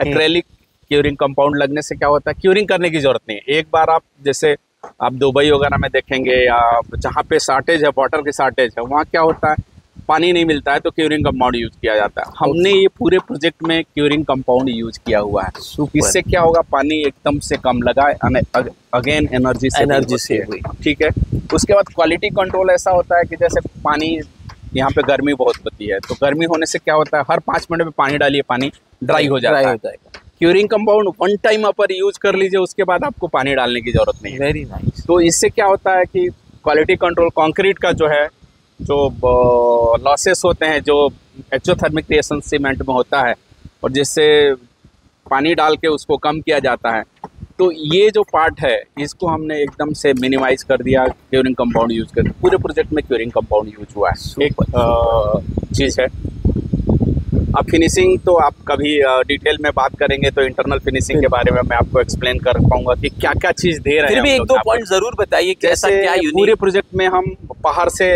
एक्रेलिक क्यूरिंग कंपाउंड लगने से क्या होता है, क्यूरिंग करने की जरूरत नहीं है। एक बार आप जैसे आप दुबई वगैरह में देखेंगे या जहाँ पे शॉर्टेज है, वाटर की शॉर्टेज है, वहाँ क्या होता है पानी नहीं मिलता है तो क्यूरिंग कंपाउंड यूज किया जाता है। हमने ये पूरे प्रोजेक्ट में क्यूरिंग कंपाउंड यूज किया हुआ है। इससे क्या होगा, पानी एकदम से कम लगा, अगेन एनर्जी से, ठीक है। उसके बाद क्वालिटी कंट्रोल ऐसा होता है कि जैसे पानी, यहाँ पे गर्मी बहुत होती है तो गर्मी होने से क्या होता है, हर 5 मिनट में पानी डालिए, पानी ड्राई हो जाता है। क्यूरिंग कंपाउंड 1 टाइम अपर यूज कर लीजिए, उसके बाद आपको पानी डालने की जरूरत नहीं है।
Very nice.
तो इससे क्या होता है कि क्वालिटी कंट्रोल, कंक्रीट का जो है जो लॉसेस होते हैं जो एक्सोथर्मिक रिएक्शन सीमेंट में होता है और जिससे पानी डाल के उसको कम किया जाता है, तो ये जो पार्ट है इसको हमने एकदम से मिनिमाइज कर दिया क्यूरिंग कंपाउंड यूज कर। पूरे प्रोजेक्ट में क्यूरिंग कंपाउंड यूज हुआ है। एक चीज़ है। अब फिनिशिंग तो आप कभी डिटेल में बात करेंगे तो इंटरनल फिनिशिंग के बारे में मैं आपको एक्सप्लेन कर पाऊंगा कि क्या क्या चीज़ दे रहे हैं।
फिर भी 1-2 पॉइंट जरूर बताइए कैसा क्या यूनिक।
पूरे प्रोजेक्ट में हम बाहर से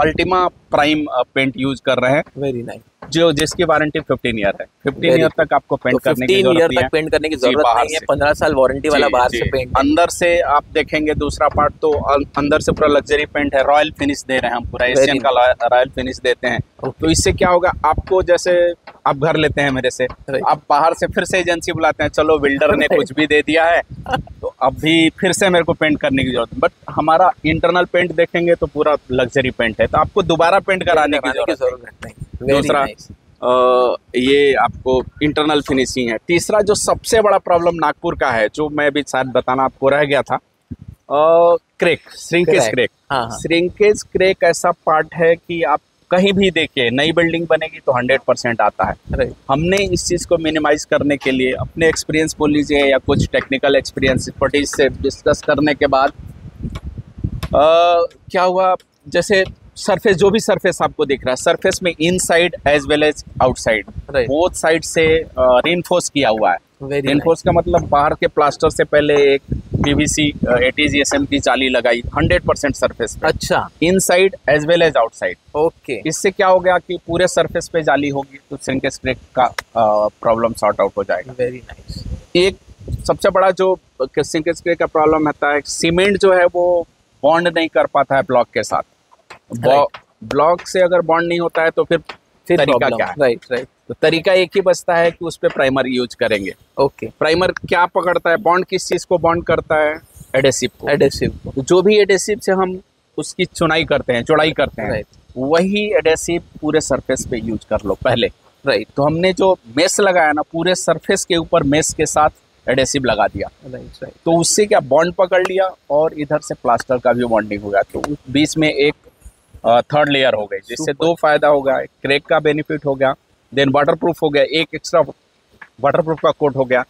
अल्टीमा प्राइम पेंट यूज कर रहे हैं।
Very nice.
जो जिसकी वारंटी 15 ईयर है, 15 ईयर तक आपको पेंट करने की जरूरत नहीं है।
पेंट करने की जरूरत नहीं है, 15 साल वारंटी वाला बाहर से पेंट।
अंदर से आप देखेंगे दूसरा पार्ट तो अंदर से पूरा लग्जरी पेंट है, रॉयल फिनिश दे रहे हैं हम, पूरा एशियन का रॉयल फिनिश देते हैं। तो इससे क्या होगा, आपको जैसे आप घर लेते हैं मेरे से, आप बाहर से फिर से एजेंसी बुलाते हैं, चलो बिल्डर ने कुछ भी दे दिया है तो अभी फिर से मेरे को पेंट करने की जरूरत है, बट हमारा इंटरनल पेंट देखेंगे तो पूरा लग्जरी पेंट है, तो आपको दोबारा पेंट कराने की जरूरत नहीं। दूसरा ये आपको इंटरनल फिनिशिंग है। तीसरा जो सबसे बड़ा प्रॉब्लम नागपुर का है, जो मैं भी शायद बताना आपको रह गया था, crack, shrinkage crack. Shrinkage crack ऐसा पार्ट है कि आप कहीं भी देखिए, नई बिल्डिंग बनेगी तो 100% आता है। हमने इस चीज़ को मिनिमाइज करने के लिए अपने एक्सपीरियंस बोल लीजिए या कुछ टेक्निकल एक्सपीरियंस एक्सपर्टीज से डिस्कस करने के बाद क्या हुआ, जैसे सरफेस, जो भी सरफेस आपको दिख रहा है, सरफेस में inside as well as outside both side से रीइंफोर्स किया हुआ है। रीइंफोर्स का मतलब बाहर के प्लास्टर से पहले एक पीवीसी ATGSM की जाली लगाई 100% सरफेस पे। अच्छा, inside as well as outside. Okay, इससे क्या हो गया कि पूरे सरफेस पे जाली होगी तो श्रिंकेज क्रेक का प्रॉब्लम सॉर्ट आउट हो जाएगा। Very nice. एक सबसे बड़ा जो श्रिंकेज क्रेक का प्रॉब्लम आता है, सीमेंट जो है वो बॉन्ड नहीं कर पाता है ब्लॉक के साथ। ब्लॉक से अगर बॉन्ड नहीं होता है तो फिर तरीका क्या है? राइट। तो तरीका एक ही बचता है कि उस पे प्राइमर यूज करेंगे। ओके, प्राइमर क्या पकड़ता है, बॉन्ड किस चीज को बॉन्ड करता है? एडेसिव को। एडेसिव को। जो भी एडेसिव से हम उसकी चुनाई करते हैं, चौड़ाई करते हैं, वही एडेसिव पूरे सरफेस पे यूज कर लो पहले। राइट। तो हमने जो मेस लगाया ना, पूरे सरफेस के ऊपर मेस के साथ एडेसिव लगा दिया। राइट। तो उससे क्या बॉन्ड पकड़ लिया और इधर से प्लास्टर का भी बॉन्डिंग हो गया, तो बीच में एक थर्ड लेयर हो गई, जिससे दो फायदा हो गया। क्रेक का बेनिफिट हो गया, देन वाटरप्रूफ हो गया, एक एक्स्ट्रा वाटरप्रूफ का कोट हो गया।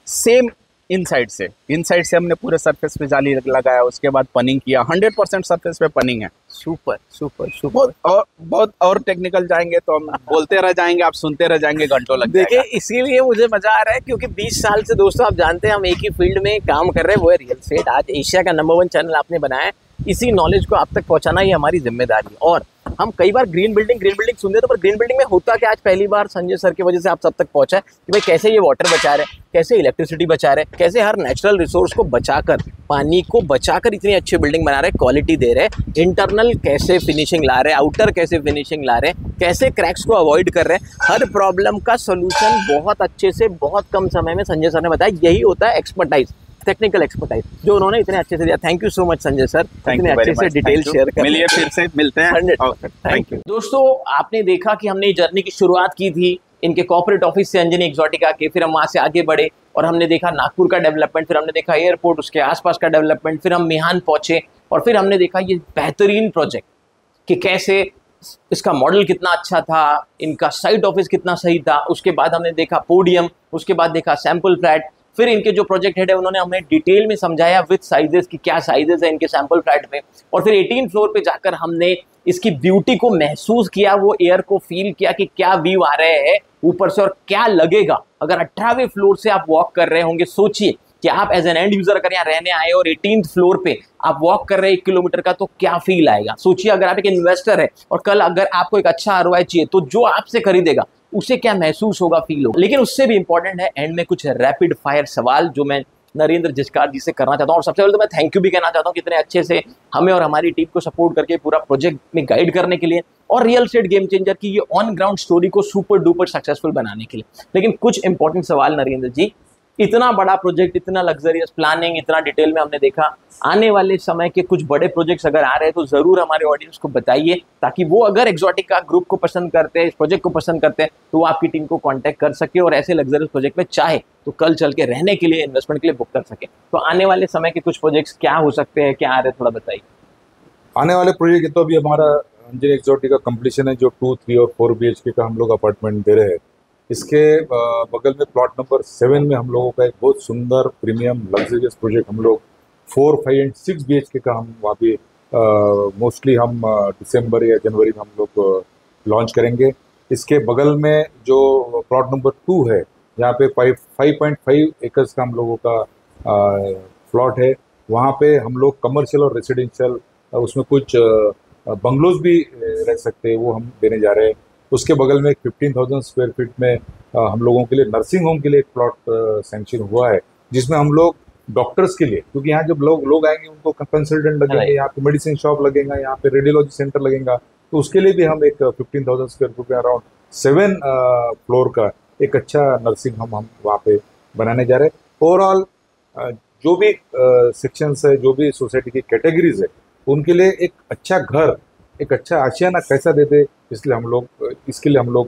सेम इनसाइड से हमने पूरे सरफेस पे जाली लगाया, उसके बाद पनिंग किया, 100% सरफेस पे पनिंग है। Super super super. बहुत और टेक्निकल जाएंगे तो हम बोलते रह जाएंगे, आप सुनते रह जाएंगे, घंटों लग जाएगा।
देखिए, इसीलिए मुझे मजा आ रहा है क्योंकि 20 साल से दोस्तों आप जानते हैं हम एक ही फील्ड में काम कर रहे हैं, वो है रियल एस्टेट। आज एशिया का नंबर 1 चैनल आपने बनाया है, इसी नॉलेज को आप तक पहुंचाना ही हमारी जिम्मेदारी है। और हम कई बार ग्रीन बिल्डिंग सुनते हैं, तो पर ग्रीन बिल्डिंग में होता क्या, आज पहली बार संजय सर की वजह से आप सब तक पहुंचा है कि भाई कैसे ये वाटर बचा रहे, कैसे इलेक्ट्रिसिटी बचा रहे, कैसे हर नेचुरल रिसोर्स को बचाकर, पानी को बचाकर इतनी अच्छी बिल्डिंग बना रहे, क्वालिटी दे रहे, इंटरनल कैसे फिनिशिंग ला रहे, आउटर कैसे फिनिशिंग ला रहे, कैसे क्रैक्स को अवॉइड कर रहे हैं। हर प्रॉब्लम का सोल्यूशन बहुत अच्छे से बहुत कम समय में संजय सर ने बताया। यही होता है एक्सपर्टाइज, टेक्निकल एक्सपर्टाइज, जो उन्होंने इतने अच्छे से दिया। Thank you so much Sanjay sir, इतने अच्छे से डिटेल शेयर करने।
मिलिए, फिर से मिलते हैं।
100%। Thank you. दोस्तों, आपने देखा कि हमने जर्नी की शुरुआत की थी इनके कॉर्पोरेट ऑफिस से, अंजनी एक्सोटिका के, फिर हम वहाँ से आगे बढ़े और हमने देखा नागपुर का डेवलपमेंट, फिर हमने देखा एयरपोर्ट, उसके आसपास का डेवलपमेंट, फिर हम मिहान पहुंचे और फिर हमने देखा ये बेहतरीन प्रोजेक्ट कि कैसे इसका मॉडल कितना अच्छा था, इनका साइट ऑफिस कितना सही था। उसके बाद हमने देखा पोडियम, उसके बाद देखा सैंपल फ्लैट, फिर इनके जो प्रोजेक्ट हेड है उन्होंने हमें डिटेल में समझाया विद साइजेस की क्या साइजेस है इनके सैंपल फ्लैट में, और फिर 18 फ्लोर पे जाकर हमने इसकी ब्यूटी को महसूस किया, वो एयर को फील किया कि क्या व्यू आ रहे हैं ऊपर से और क्या लगेगा अगर 18वें फ्लोर से आप वॉक कर रहे होंगे। सोचिए कि आप एज एन एंड यूजर अगर यहाँ रहने आए और 18th फ्लोर पे आप वॉक कर रहे हैं 1 किलोमीटर का, तो क्या फील आएगा। सोचिए अगर आप एक इन्वेस्टर है और कल अगर आपको एक अच्छा ROI चाहिए, तो जो आपसे खरीदेगा उसे क्या महसूस होगा, फील होगा। लेकिन उससे भी इंपॉर्टेंट है एंड में कुछ रैपिड फायर सवाल जो मैं नरेंद्र जिचकार जी से करना चाहता हूँ। और सबसे पहले तो मैं थैंक यू भी कहना चाहता हूँ कितने अच्छे से हमें और हमारी टीम को सपोर्ट करके पूरा प्रोजेक्ट में गाइड करने के लिए, और रियल एस्टेट गेम चेंजर की ये ऑन ग्राउंड स्टोरी को सुपर डुपर सक्सेसफुल बनाने के लिए। लेकिन कुछ इंपॉर्टेंट सवाल नरेंद्र जी, इतना बड़ा प्रोजेक्ट, इतना लग्जरियस प्लानिंग, इतना डिटेल में हमने देखा, आने वाले समय के कुछ बड़े प्रोजेक्ट्स अगर आ रहे हैं तो जरूर हमारे ऑडियंस को बताइए, ताकि वो अगर एक्सोटिका ग्रुप को पसंद करते हैं, इस प्रोजेक्ट को पसंद करते हैं, तो वो आपकी टीम को कांटेक्ट कर सके और ऐसे लग्जरियस प्रोजेक्ट में चाहे तो कल चल के रहने के लिए, इन्वेस्टमेंट के लिए बुक कर सके। तो आने वाले समय के कुछ प्रोजेक्ट्स क्या हो सकते हैं, क्या आ रहे हैं, थोड़ा बताइए।
आने वाले प्रोजेक्ट तो अभी हमारा अंजनी एक्सोटिका कंप्लीशन है, जो 2, 3 और 4 BHK का हम लोग अपार्टमेंट दे रहे हैं। इसके बगल में प्लॉट नंबर 7 में हम लोगों का एक बहुत सुंदर प्रीमियम लग्जरियस प्रोजेक्ट हम लोग 4, 5 एंड 6 BHK का हम वहाँ पे मोस्टली हम दिसंबर या जनवरी में हम लोग लॉन्च करेंगे। इसके बगल में जो प्लॉट नंबर 2 है, जहाँ पे 5.5 एकर्स का हम लोगों का प्लॉट है, वहाँ पे हम लोग कमर्शियल और रेसिडेंशियल, उसमें कुछ बंगलोज भी रह सकते हैं, वो हम देने जा रहे हैं। उसके बगल में एक 15,000 स्क्वायर फीट में हम लोगों के लिए नर्सिंग होम के लिए एक प्लॉट सैंक्शन हुआ है, जिसमें हम लोग डॉक्टर्स के लिए, क्योंकि यहाँ जब लोग आएंगे उनको कंसल्टेंट लगेंगे, यहाँ पे मेडिसिन शॉप लगेगा, यहाँ पे रेडियोलॉजी सेंटर लगेगा, तो उसके लिए भी हम एक 15,000 स्क्वायर फीट में अराउंड 7 फ्लोर का एक अच्छा नर्सिंग होम हम वहाँ पे बनाने जा रहे हैं। ओवरऑल जो भी सेक्शंस है, जो भी सोसाइटी की कैटेगरीज है, उनके लिए एक अच्छा घर, एक अच्छा आशियाना कैसा दे दे, इसके लिए हम लोग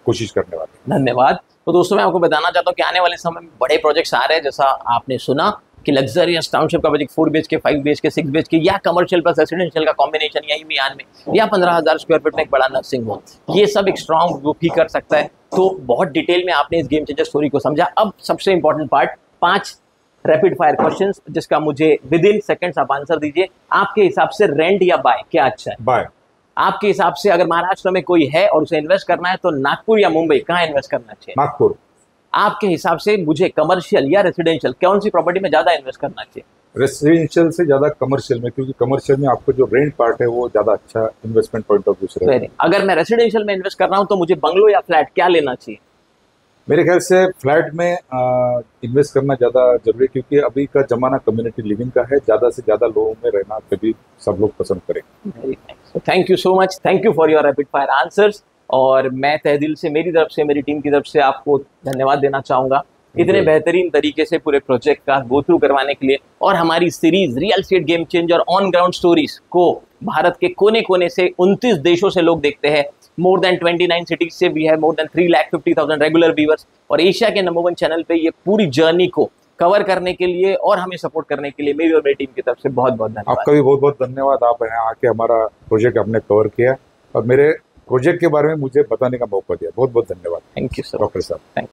कोशिश करने वाले हैं।
धन्यवाद। तो दोस्तों मैं आपको बताना चाहता हूँ कि आने वाले समय में बड़े प्रोजेक्ट्स आ रहे हैं, जैसा आपने सुना कि लग्जरियस टाउनशिप का बजट 4 BHK, 5 BHK, 6 BHK या कमर्शियल प्लस रेसिडेंशियल का कॉम्बिनेशन यही मियान में, या 15,000 स्क्वायर फीट में एक बड़ा नर्सिंग होम, ये सब एक स्ट्रॉन्ग ग्रुप ही कर सकता है। तो बहुत डिटेल में आपने इस गेम चेंजर स्टोरी को समझा। अब सबसे important part, 5 rapid fire questions, जिसका मुझे विद इन सेकंड्स आप आंसर दीजिए। आपके हिसाब से रेंट या बाय क्या अच्छा है?
बाय।
आपके हिसाब से अगर महाराष्ट्र में कोई है और उसे इन्वेस्ट करना है तो नागपुर या मुंबई, कहाँ इन्वेस्ट करना चाहिए?
नागपुर।
आपके हिसाब से मुझे कमर्शियल या रेसिडेंशियल कौन सी प्रॉपर्टी में ज्यादा इन्वेस्ट करना चाहिए?
रेसिडेंशियल से ज्यादा कमर्शियल में, क्योंकि कमर्शियल में आपको जो रेंट पार्ट है वो ज्यादा अच्छा इन्वेस्टमेंट पॉइंट ऑफ व्यू से रहेगा।
अगर मैं रेसिडेंशियल में इन्वेस्ट कर रहा हूं तो मुझे बंगलो या फ्लैट क्या लेना चाहिए?
मेरे ख्याल से फ्लैट में इन्वेस्ट करना ज़्यादा जरूरी है, क्योंकि अभी का जमाना कम्युनिटी लिविंग का है, ज़्यादा से ज़्यादा लोगों में रहना तभी सब लोग पसंद करें।
Thank you so much, thank you for your rapid fire answers. और मैं तहे दिल से, मेरी तरफ से, मेरी टीम की तरफ से आपको धन्यवाद देना चाहूँगा इतने बेहतरीन तरीके से पूरे प्रोजेक्ट का गो थ्रू करवाने के लिए, और हमारी series real estate game changer on ground stories को भारत के कोने कोने से 29 देशों से लोग देखते हैं। मोर देन 29 सिटीज से we have more than 3,50,000 regular viewers, और एशिया के नंबर 1 चैनल पे ये पूरी जर्नी को कवर करने के लिए और हमें सपोर्ट करने के लिए मेरी और मेरी टीम की तरफ से बहुत बहुत धन्यवाद।
आपका भी बहुत बहुत धन्यवाद। आप यहाँ आके हमारा प्रोजेक्ट आपने कवर किया और मेरे प्रोजेक्ट के बारे में मुझे बताने का मौका दिया। बहुत बहुत धन्यवाद।
Thank you sir.
डॉक्टर साहब,
थैंक यू।